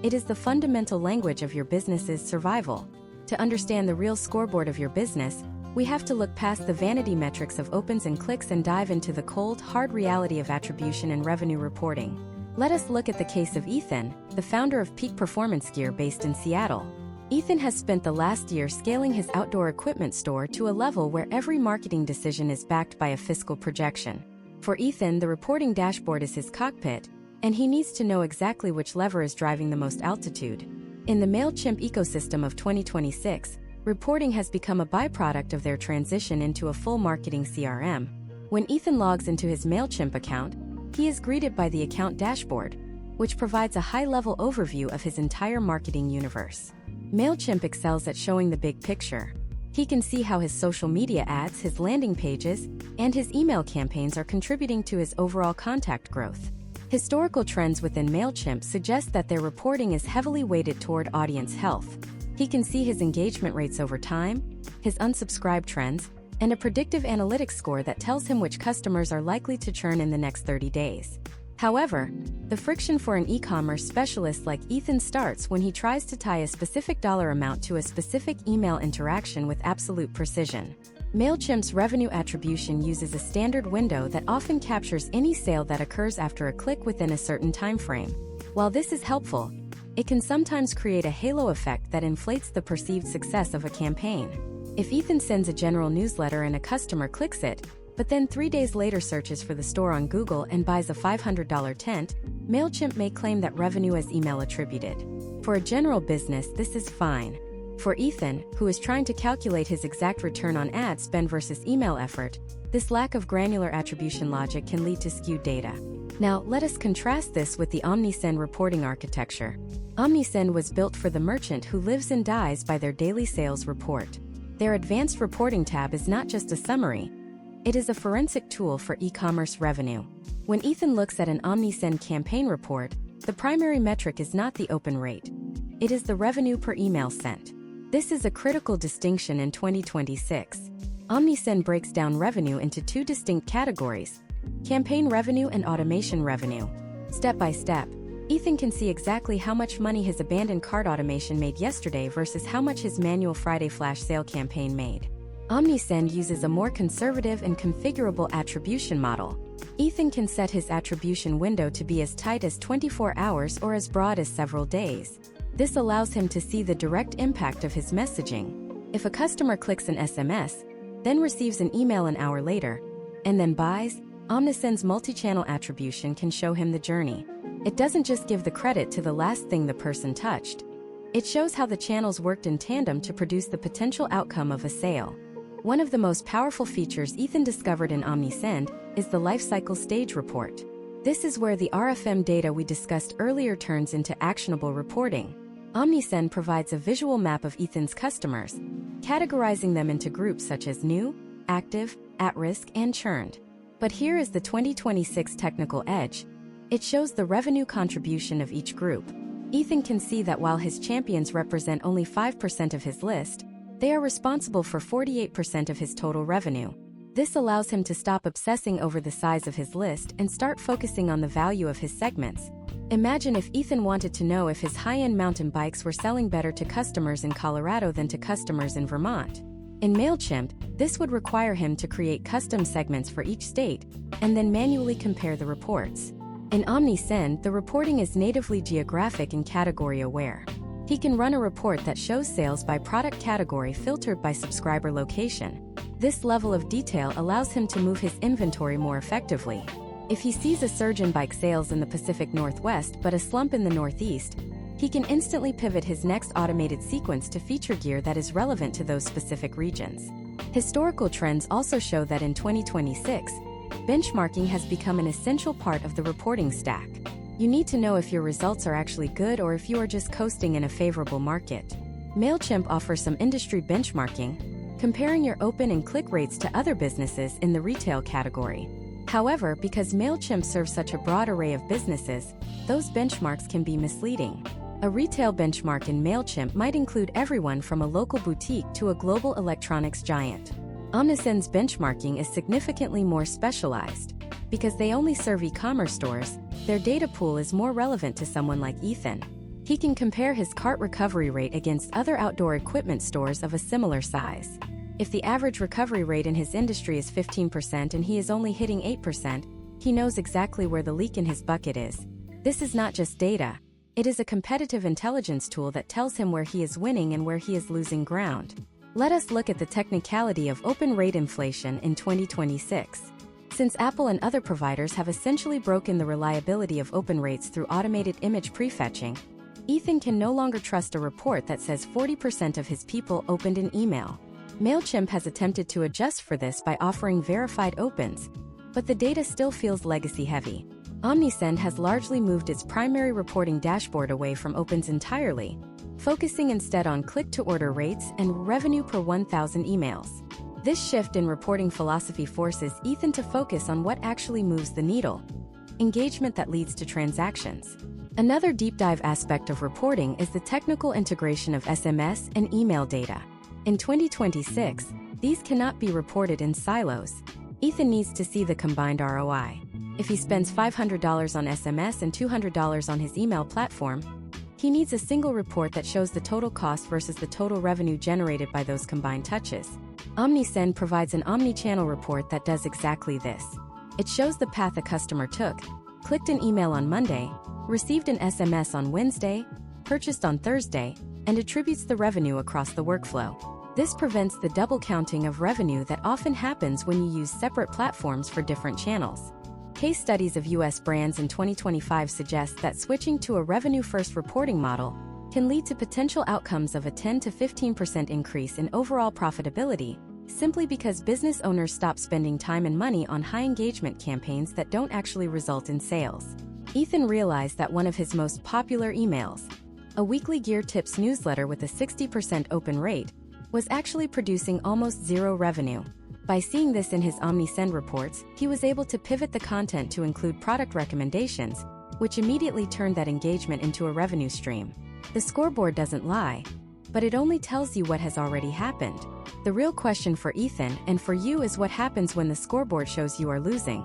It is the fundamental language of your business's survival. To understand the real scoreboard of your business, we have to look past the vanity metrics of opens and clicks and dive into the cold, hard reality of attribution and revenue reporting. Let us look at the case of Ethan, the founder of Peak Performance Gear based in Seattle. Ethan has spent the last year scaling his outdoor equipment store to a level where every marketing decision is backed by a fiscal projection. For Ethan, the reporting dashboard is his cockpit, and he needs to know exactly which lever is driving the most altitude. In the Mailchimp ecosystem of 2026, reporting has become a byproduct of their transition into a full marketing CRM. When Ethan logs into his Mailchimp account, he is greeted by the account dashboard, which provides a high-level overview of his entire marketing universe. Mailchimp excels at showing the big picture. He can see how his social media ads, his landing pages, and his email campaigns are contributing to his overall contact growth. Historical trends within Mailchimp suggest that their reporting is heavily weighted toward audience health. He can see his engagement rates over time, his unsubscribe trends, and a predictive analytics score that tells him which customers are likely to churn in the next 30 days. However, the friction for an e-commerce specialist like Ethan starts when he tries to tie a specific dollar amount to a specific email interaction with absolute precision. Mailchimp's revenue attribution uses a standard window that often captures any sale that occurs after a click within a certain time frame. While this is helpful, it can sometimes create a halo effect that inflates the perceived success of a campaign. If Ethan sends a general newsletter and a customer clicks it, but then 3 days later searches for the store on Google and buys a $500 tent, Mailchimp may claim that revenue as email attributed. For a general business, this is fine. For Ethan, who is trying to calculate his exact return on ad spend versus email effort, this lack of granular attribution logic can lead to skewed data. Now, let us contrast this with the Omnisend reporting architecture. Omnisend was built for the merchant who lives and dies by their daily sales report. Their advanced reporting tab is not just a summary. It is a forensic tool for e-commerce revenue. When Ethan looks at an Omnisend campaign report, the primary metric is not the open rate. It is the revenue per email sent. This is a critical distinction in 2026. Omnisend breaks down revenue into two distinct categories: campaign revenue and automation revenue. Step by step, Ethan can see exactly how much money his abandoned cart automation made yesterday versus how much his manual Friday flash sale campaign made. Omnisend uses a more conservative and configurable attribution model. Ethan can set his attribution window to be as tight as 24 hours or as broad as several days. This allows him to see the direct impact of his messaging. If a customer clicks an SMS, then receives an email an hour later, and then buys, Omnisend's multi-channel attribution can show him the journey. It doesn't just give the credit to the last thing the person touched. It shows how the channels worked in tandem to produce the potential outcome of a sale. One of the most powerful features Ethan discovered in Omnisend is the lifecycle stage report. This is where the RFM data we discussed earlier turns into actionable reporting. Omnisend provides a visual map of Ethan's customers, categorizing them into groups such as new, active, at risk, and churned. But here is the 2026 technical edge. It shows the revenue contribution of each group. Ethan can see that while his champions represent only 5% of his list, they are responsible for 48% of his total revenue. This allows him to stop obsessing over the size of his list and start focusing on the value of his segments. Imagine if Ethan wanted to know if his high-end mountain bikes were selling better to customers in Colorado than to customers in Vermont. In Mailchimp, this would require him to create custom segments for each state and then manually compare the reports. In Omnisend, the reporting is natively geographic and category-aware. He can run a report that shows sales by product category filtered by subscriber location. This level of detail allows him to move his inventory more effectively. If he sees a surge in bike sales in the Pacific Northwest but a slump in the Northeast, he can instantly pivot his next automated sequence to feature gear that is relevant to those specific regions. Historical trends also show that in 2026, benchmarking has become an essential part of the reporting stack. You need to know if your results are actually good or if you are just coasting in a favorable market. Mailchimp offers some industry benchmarking, comparing your open and click rates to other businesses in the retail category. However, because Mailchimp serves such a broad array of businesses, those benchmarks can be misleading. A retail benchmark in Mailchimp might include everyone from a local boutique to a global electronics giant. Omnisend's benchmarking is significantly more specialized. Because they only serve e-commerce stores, their data pool is more relevant to someone like Ethan. He can compare his cart recovery rate against other outdoor equipment stores of a similar size. If the average recovery rate in his industry is 15% and he is only hitting 8%, he knows exactly where the leak in his bucket is. This is not just data. It is a competitive intelligence tool that tells him where he is winning and where he is losing ground. Let us look at the technicality of open rate inflation in 2026. Since Apple and other providers have essentially broken the reliability of open rates through automated image prefetching, Ethan can no longer trust a report that says 40% of his people opened an email. Mailchimp has attempted to adjust for this by offering verified opens, but the data still feels legacy-heavy. Omnisend has largely moved its primary reporting dashboard away from opens entirely, focusing instead on click-to-order rates and revenue per 1,000 emails. This shift in reporting philosophy forces Ethan to focus on what actually moves the needle: engagement that leads to transactions. Another deep dive aspect of reporting is the technical integration of SMS and email data. In 2026, these cannot be reported in silos. Ethan needs to see the combined ROI. If he spends $500 on SMS and $200 on his email platform, he needs a single report that shows the total cost versus the total revenue generated by those combined touches. Omnisend provides an omni-channel report that does exactly this. It shows the path a customer took, clicked an email on Monday, received an SMS on Wednesday, purchased on Thursday, and attributes the revenue across the workflow. This prevents the double counting of revenue that often happens when you use separate platforms for different channels. Case studies of U.S. brands in 2025 suggest that switching to a revenue-first reporting model can lead to potential outcomes of a 10 to 15% increase in overall profitability, simply because business owners stop spending time and money on high-engagement campaigns that don't actually result in sales. Ethan realized that one of his most popular emails, a weekly gear tips newsletter with a 60% open rate, was actually producing almost zero revenue. By seeing this in his Omnisend reports, he was able to pivot the content to include product recommendations, which immediately turned that engagement into a revenue stream. The scoreboard doesn't lie, but it only tells you what has already happened. The real question for Ethan and for you is what happens when the scoreboard shows you are losing.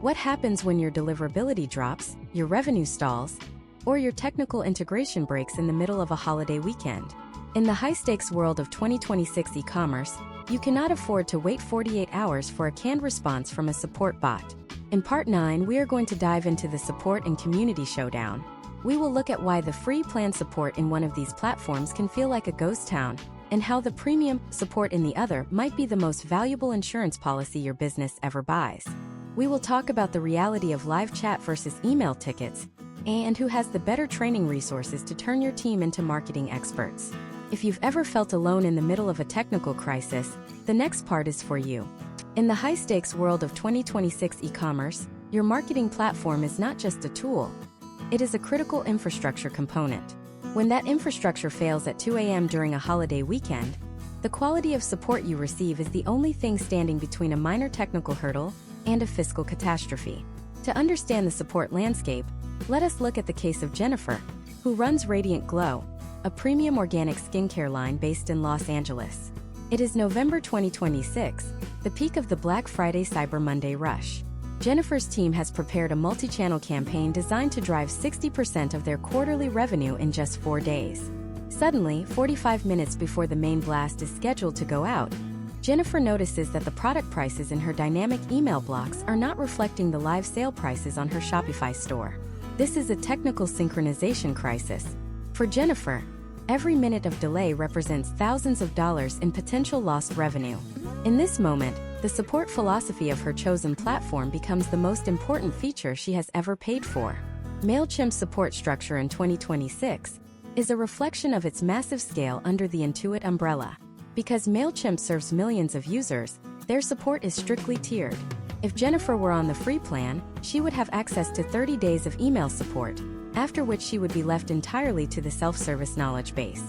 What happens when your deliverability drops, your revenue stalls, or your technical integration breaks in the middle of a holiday weekend? In the high-stakes world of 2026 e-commerce, you cannot afford to wait 48 hours for a canned response from a support bot. In Part 9, we are going to dive into the support and community showdown. We will look at why the free plan support in one of these platforms can feel like a ghost town, and how the premium support in the other might be the most valuable insurance policy your business ever buys. We will talk about the reality of live chat versus email tickets, and who has the better training resources to turn your team into marketing experts. If you've ever felt alone in the middle of a technical crisis, the next part is for you. In the high-stakes world of 2026 e-commerce, your marketing platform is not just a tool. It is a critical infrastructure component. When that infrastructure fails at 2 a.m. during a holiday weekend, the quality of support you receive is the only thing standing between a minor technical hurdle and a fiscal catastrophe. To understand the support landscape, let us look at the case of Jennifer, who runs Radiant Glow, a premium organic skincare line based in Los Angeles. It is November 2026, the peak of the Black Friday Cyber Monday rush. Jennifer's team has prepared a multi-channel campaign designed to drive 60% of their quarterly revenue in just 4 days. Suddenly, 45 minutes before the main blast is scheduled to go out, Jennifer notices that the product prices in her dynamic email blocks are not reflecting the live sale prices on her Shopify store. This is a technical synchronization crisis. For Jennifer, every minute of delay represents thousands of dollars in potential lost revenue. In this moment, the support philosophy of her chosen platform becomes the most important feature she has ever paid for. Mailchimp's support structure in 2026 is a reflection of its massive scale under the Intuit umbrella. Because Mailchimp serves millions of users, their support is strictly tiered. If Jennifer were on the free plan, she would have access to 30 days of email support, after which she would be left entirely to the self-service knowledge base.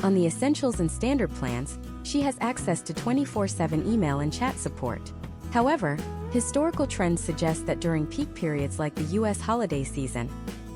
On the Essentials and Standard plans, she has access to 24/7 email and chat support. However, historical trends suggest that during peak periods like the US holiday season,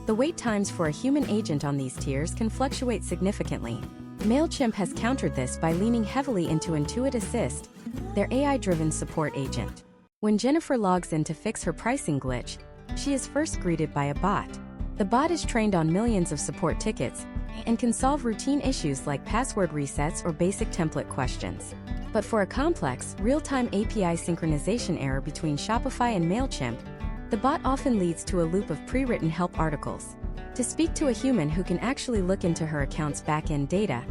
the wait times for a human agent on these tiers can fluctuate significantly. Mailchimp has countered this by leaning heavily into Intuit Assist, their AI-driven support agent. When Jennifer logs in to fix her pricing glitch, she is first greeted by a bot. The bot is trained on millions of support tickets and can solve routine issues like password resets or basic template questions. But for a complex, real-time API synchronization error between Shopify and Mailchimp, the bot often leads to a loop of pre-written help articles. To speak to a human who can actually look into her account's back-end data,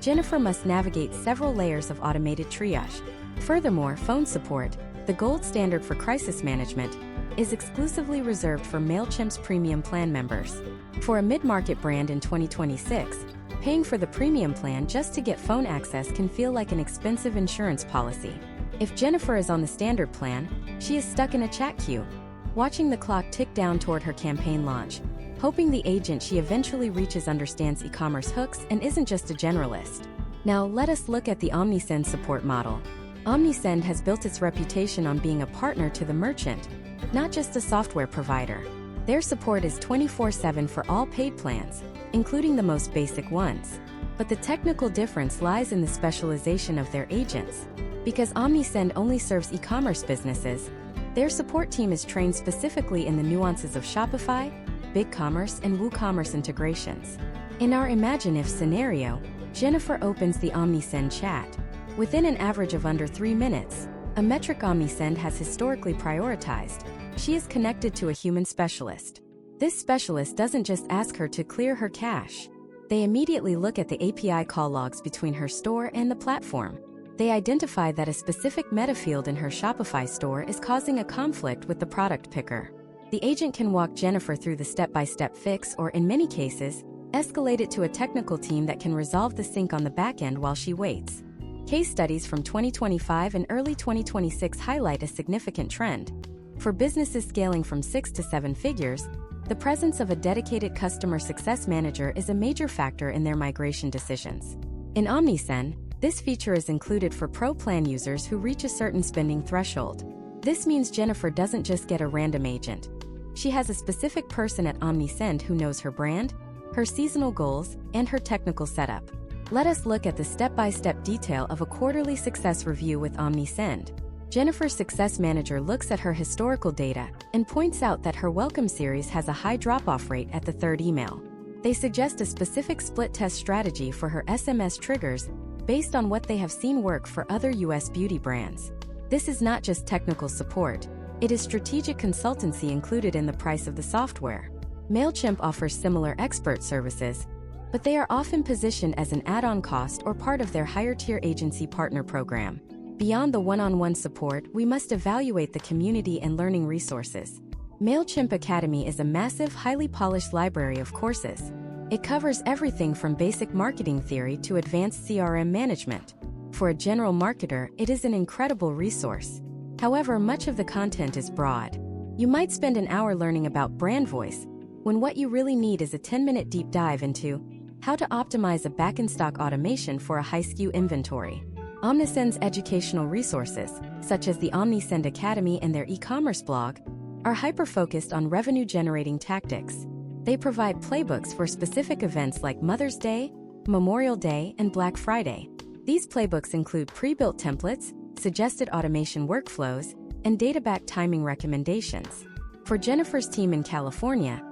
Jennifer must navigate several layers of automated triage. Furthermore, phone support, the gold standard for crisis management, is exclusively reserved for Mailchimp's premium plan members. For a mid-market brand in 2026, paying for the premium plan just to get phone access can feel like an expensive insurance policy. If Jennifer is on the standard plan, she is stuck in a chat queue, watching the clock tick down toward her campaign launch, hoping the agent she eventually reaches understands e-commerce hooks and isn't just a generalist. Now let us look at the Omnisend support model. Omnisend has built its reputation on being a partner to the merchant, not just a software provider. Their support is 24/7 for all paid plans, including the most basic ones. But the technical difference lies in the specialization of their agents. Because Omnisend only serves e-commerce businesses, their support team is trained specifically in the nuances of Shopify, BigCommerce, and WooCommerce integrations. In our Imagine If scenario, Jennifer opens the Omnisend chat. Within an average of under 3 minutes, a metric Omnisend has historically prioritized, she is connected to a human specialist. This specialist doesn't just ask her to clear her cache. They immediately look at the API call logs between her store and the platform. They identify that a specific meta field in her Shopify store is causing a conflict with the product picker. The agent can walk Jennifer through the step-by-step fix or, in many cases, escalate it to a technical team that can resolve the sync on the back end while she waits. Case studies from 2025 and early 2026 highlight a significant trend. For businesses scaling from 6 to 7 figures, the presence of a dedicated customer success manager is a major factor in their migration decisions. In Omnisend, This feature is included for Pro plan users who reach a certain spending threshold. This means Jennifer doesn't just get a random agent. She has a specific person at Omnisend who knows her brand, her seasonal goals, and her technical setup. Let us look at the step-by-step detail of a quarterly success review with Omnisend. Jennifer's success manager looks at her historical data and points out that her welcome series has a high drop-off rate at the third email. They suggest a specific split test strategy for her SMS triggers based on what they have seen work for other US beauty brands. This is not just technical support, it is strategic consultancy included in the price of the software. Mailchimp offers similar expert services, but they are often positioned as an add-on cost or part of their higher-tier agency partner program. Beyond the one-on-one support, we must evaluate the community and learning resources. Mailchimp Academy is a massive, highly polished library of courses. It covers everything from basic marketing theory to advanced CRM management. For a general marketer, it is an incredible resource. However, much of the content is broad. You might spend an hour learning about brand voice, when what you really need is a 10-minute deep dive into how to optimize a back-in-stock automation for a high-SKU inventory. Omnisend's educational resources, such as the Omnisend Academy and their e-commerce blog, are hyper-focused on revenue-generating tactics. They provide playbooks for specific events like Mother's Day, Memorial Day, and Black Friday. These playbooks include pre-built templates, suggested automation workflows, and data-backed timing recommendations. For Jennifer's team in California,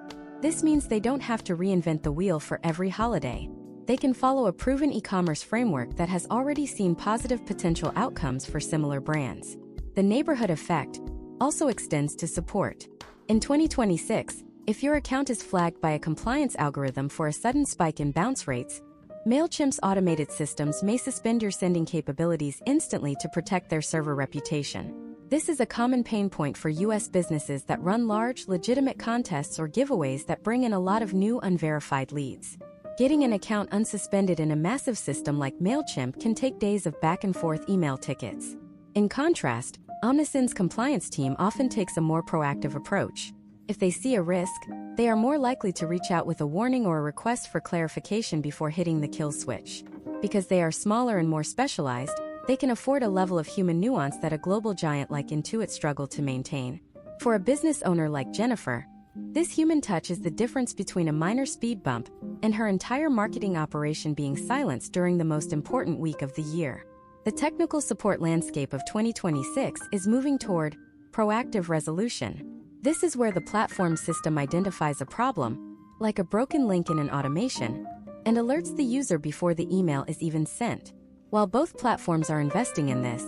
this means they don't have to reinvent the wheel for every holiday. They can follow a proven e-commerce framework that has already seen positive potential outcomes for similar brands. The neighborhood effect also extends to support. In 2026, if your account is flagged by a compliance algorithm for a sudden spike in bounce rates, Mailchimp's automated systems may suspend your sending capabilities instantly to protect their server reputation. This is a common pain point for US businesses that run large, legitimate contests or giveaways that bring in a lot of new, unverified leads. Getting an account unsuspended in a massive system like Mailchimp can take days of back-and-forth email tickets. In contrast, Omnisend's compliance team often takes a more proactive approach. If they see a risk, they are more likely to reach out with a warning or a request for clarification before hitting the kill switch. Because they are smaller and more specialized, they can afford a level of human nuance that a global giant like Intuit struggled to maintain. For a business owner like Jennifer, this human touch is the difference between a minor speed bump and her entire marketing operation being silenced during the most important week of the year. The technical support landscape of 2026 is moving toward proactive resolution. This is where the platform system identifies a problem, like a broken link in an automation, and alerts the user before the email is even sent. While both platforms are investing in this,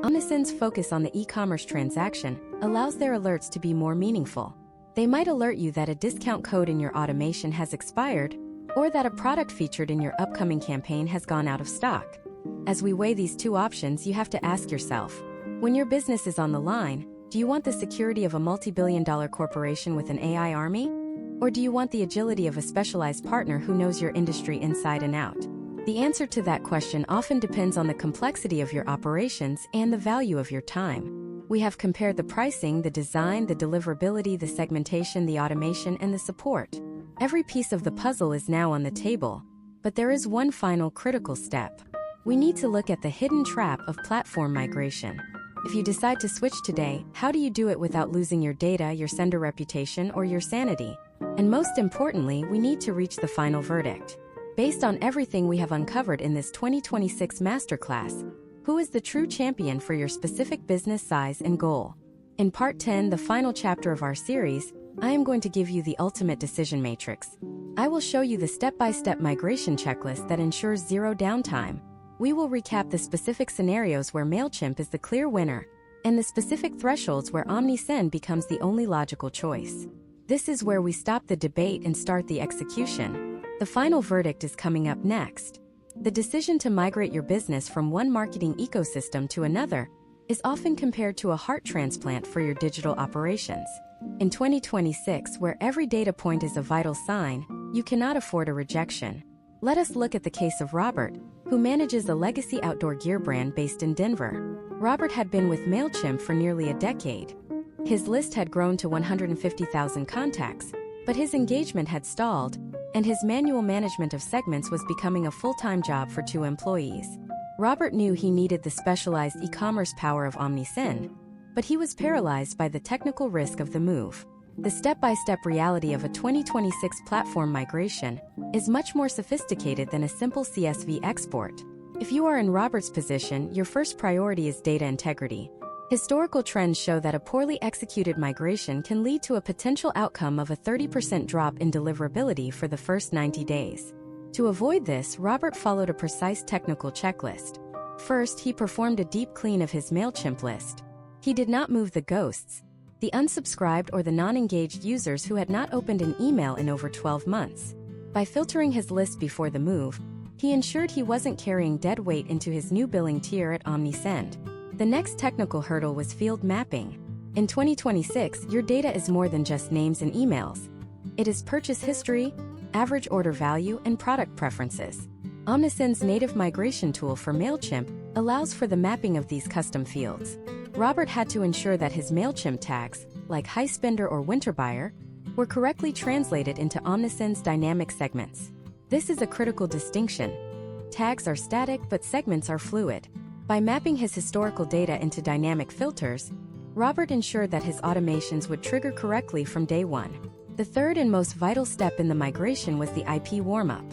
Omnisend's focus on the e-commerce transaction allows their alerts to be more meaningful. They might alert you that a discount code in your automation has expired, or that a product featured in your upcoming campaign has gone out of stock. As we weigh these two options, you have to ask yourself, when your business is on the line, do you want the security of a multi-billion-dollar corporation with an AI army? Or do you want the agility of a specialized partner who knows your industry inside and out? The answer to that question often depends on the complexity of your operations and the value of your time. We have compared the pricing, the design, the deliverability, the segmentation, the automation, and the support. Every piece of the puzzle is now on the table, but there is one final critical step. We need to look at the hidden trap of platform migration. If you decide to switch today, how do you do it without losing your data, your sender reputation, or your sanity? And most importantly, we need to reach the final verdict. Based on everything we have uncovered in this 2026 masterclass, who is the true champion for your specific business size and goal? In Part 10, the final chapter of our series, I am going to give you the ultimate decision matrix. I will show you the step-by-step migration checklist that ensures zero downtime. We will recap the specific scenarios where Mailchimp is the clear winner, and the specific thresholds where Omnisend becomes the only logical choice. This is where we stop the debate and start the execution. The final verdict is coming up next. The decision to migrate your business from one marketing ecosystem to another is often compared to a heart transplant for your digital operations. In 2026, where every data point is a vital sign, you cannot afford a rejection. Let us look at the case of Robert, who manages a legacy outdoor gear brand based in Denver. Robert had been with Mailchimp for nearly a decade. His list had grown to 150,000 contacts, but his engagement had stalled, and his manual management of segments was becoming a full-time job for 2 employees. Robert knew he needed the specialized e-commerce power of Omnisend, but he was paralyzed by the technical risk of the move. The step-by-step reality of a 2026 platform migration is much more sophisticated than a simple CSV export. If you are in Robert's position, your first priority is data integrity. Historical trends show that a poorly executed migration can lead to a potential outcome of a 30% drop in deliverability for the first 90 days. To avoid this, Robert followed a precise technical checklist. First, he performed a deep clean of his Mailchimp list. He did not move the ghosts, the unsubscribed or the non-engaged users who had not opened an email in over 12 months. By filtering his list before the move, he ensured he wasn't carrying dead weight into his new billing tier at Omnisend. The next technical hurdle was field mapping. In 2026, your data is more than just names and emails. It is purchase history, average order value, and product preferences. Omnisend's native migration tool for Mailchimp allows for the mapping of these custom fields. Robert had to ensure that his Mailchimp tags, like high spender or winter buyer, were correctly translated into Omnisend's dynamic segments. This is a critical distinction. Tags are static, but segments are fluid. By mapping his historical data into dynamic filters, Robert ensured that his automations would trigger correctly from day one. The third and most vital step in the migration was the IP warm-up.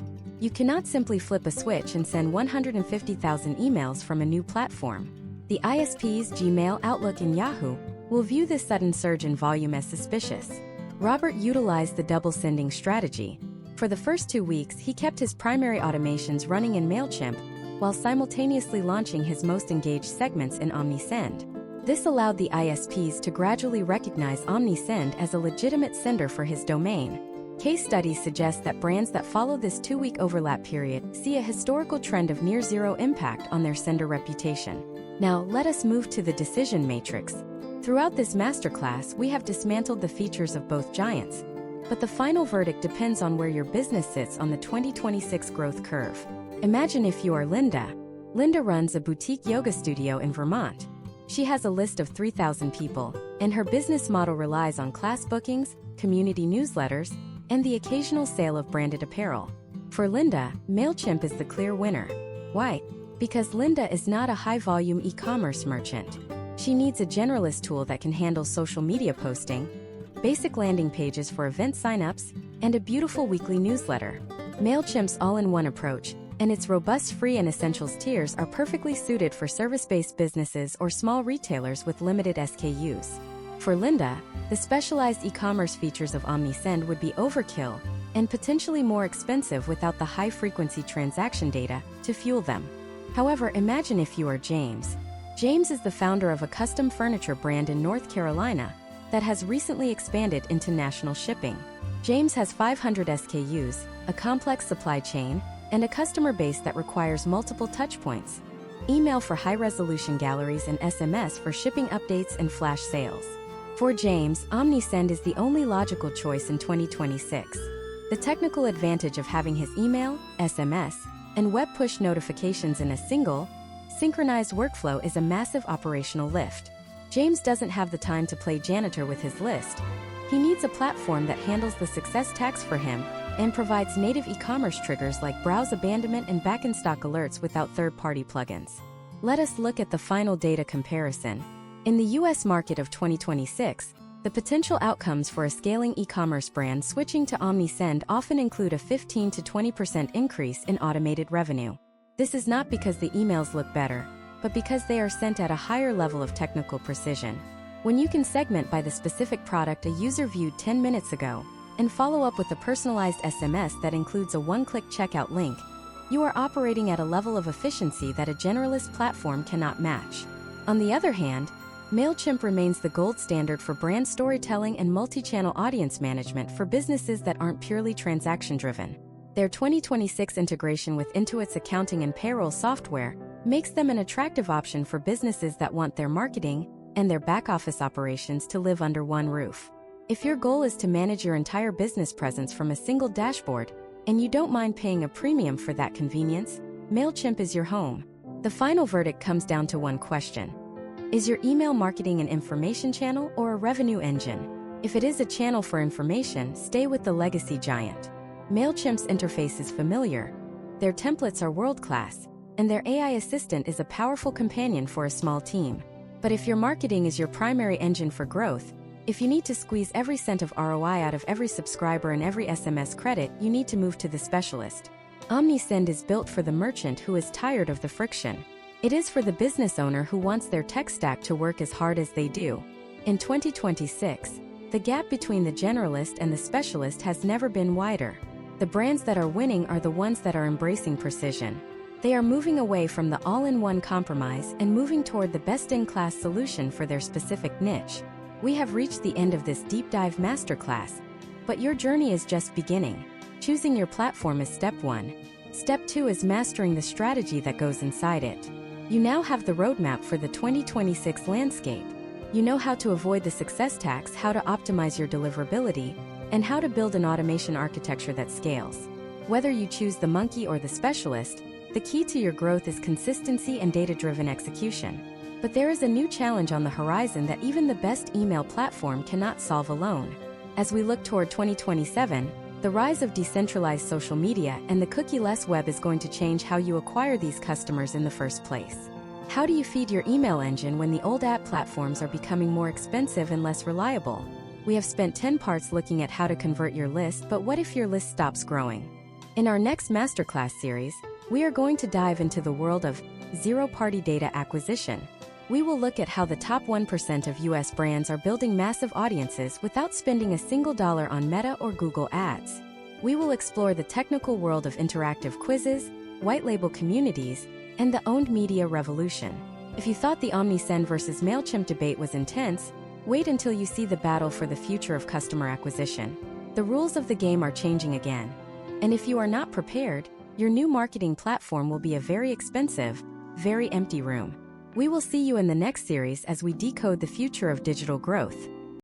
You cannot simply flip a switch and send 150,000 emails from a new platform. The ISPs, Gmail, Outlook, and Yahoo will view this sudden surge in volume as suspicious. Robert utilized the double sending strategy. For the first 2 weeks, he kept his primary automations running in Mailchimp while simultaneously launching his most engaged segments in Omnisend. This allowed the ISPs to gradually recognize Omnisend as a legitimate sender for his domain. Case studies suggest that brands that follow this 2-week overlap period see a historical trend of near zero impact on their sender reputation. Now, let us move to the decision matrix. Throughout this masterclass, we have dismantled the features of both giants, but the final verdict depends on where your business sits on the 2026 growth curve. Imagine if you are Linda. Linda runs a boutique yoga studio in Vermont. She has a list of 3,000 people, and her business model relies on class bookings, community newsletters, and the occasional sale of branded apparel. For Linda, Mailchimp is the clear winner. Why? Because Linda is not a high-volume e-commerce merchant. She needs a generalist tool that can handle social media posting, basic landing pages for event signups, and a beautiful weekly newsletter. Mailchimp's all-in-one approach and its robust free and essentials tiers are perfectly suited for service-based businesses or small retailers with limited SKUs. For Linda, the specialized e-commerce features of Omnisend would be overkill and potentially more expensive without the high-frequency transaction data to fuel them. However, imagine if you are James. James is the founder of a custom furniture brand in North Carolina that has recently expanded into national shipping. James has 500 SKUs, a complex supply chain, and a customer base that requires multiple touchpoints. Email for high-resolution galleries and SMS for shipping updates and flash sales. For James, Omnisend is the only logical choice in 2026. The technical advantage of having his email, SMS, and web push notifications in a single, synchronized workflow is a massive operational lift. James doesn't have the time to play janitor with his list. He needs a platform that handles the success tax for him and provides native e-commerce triggers like browse abandonment and back-in-stock alerts without third-party plugins. Let us look at the final data comparison. In the US market of 2026, the potential outcomes for a scaling e-commerce brand switching to Omnisend often include a 15 to 20% increase in automated revenue. This is not because the emails look better, but because they are sent at a higher level of technical precision. When you can segment by the specific product a user viewed 10 minutes ago, and follow up with a personalized SMS that includes a one-click checkout link, you are operating at a level of efficiency that a generalist platform cannot match. On the other hand, Mailchimp remains the gold standard for brand storytelling and multi-channel audience management for businesses that aren't purely transaction-driven. Their 2026 integration with Intuit's accounting and payroll software makes them an attractive option for businesses that want their marketing and their back-office operations to live under one roof. If your goal is to manage your entire business presence from a single dashboard, and you don't mind paying a premium for that convenience, Mailchimp is your home. The final verdict comes down to one question. Is your email marketing an information channel or a revenue engine? If it is a channel for information, stay with the legacy giant. Mailchimp's interface is familiar, their templates are world-class, and their AI assistant is a powerful companion for a small team. But if your marketing is your primary engine for growth, if you need to squeeze every cent of ROI out of every subscriber and every SMS credit, you need to move to the specialist. Omnisend is built for the merchant who is tired of the friction. It is for the business owner who wants their tech stack to work as hard as they do. In 2026, the gap between the generalist and the specialist has never been wider. The brands that are winning are the ones that are embracing precision. They are moving away from the all-in-one compromise and moving toward the best-in-class solution for their specific niche. We have reached the end of this deep dive masterclass, but your journey is just beginning. Choosing your platform is step 1. Step 2 is mastering the strategy that goes inside it. You now have the roadmap for the 2026 landscape. You know how to avoid the success tax, how to optimize your deliverability, and how to build an automation architecture that scales. Whether you choose the monkey or the specialist, the key to your growth is consistency and data-driven execution. But there is a new challenge on the horizon that even the best email platform cannot solve alone. As we look toward 2027, the rise of decentralized social media and the cookie-less web is going to change how you acquire these customers in the first place. How do you feed your email engine when the old app platforms are becoming more expensive and less reliable? We have spent 10 parts looking at how to convert your list, but what if your list stops growing? In our next masterclass series, we are going to dive into the world of zero-party data acquisition. We will look at how the top 1% of US brands are building massive audiences without spending a single dollar on Meta or Google Ads. We will explore the technical world of interactive quizzes, white label communities, and the owned media revolution. If you thought the Omnisend versus Mailchimp debate was intense, wait until you see the battle for the future of customer acquisition. The rules of the game are changing again. And if you are not prepared, your new marketing platform will be a very expensive, very empty room. We will see you in the next series as we decode the future of digital growth.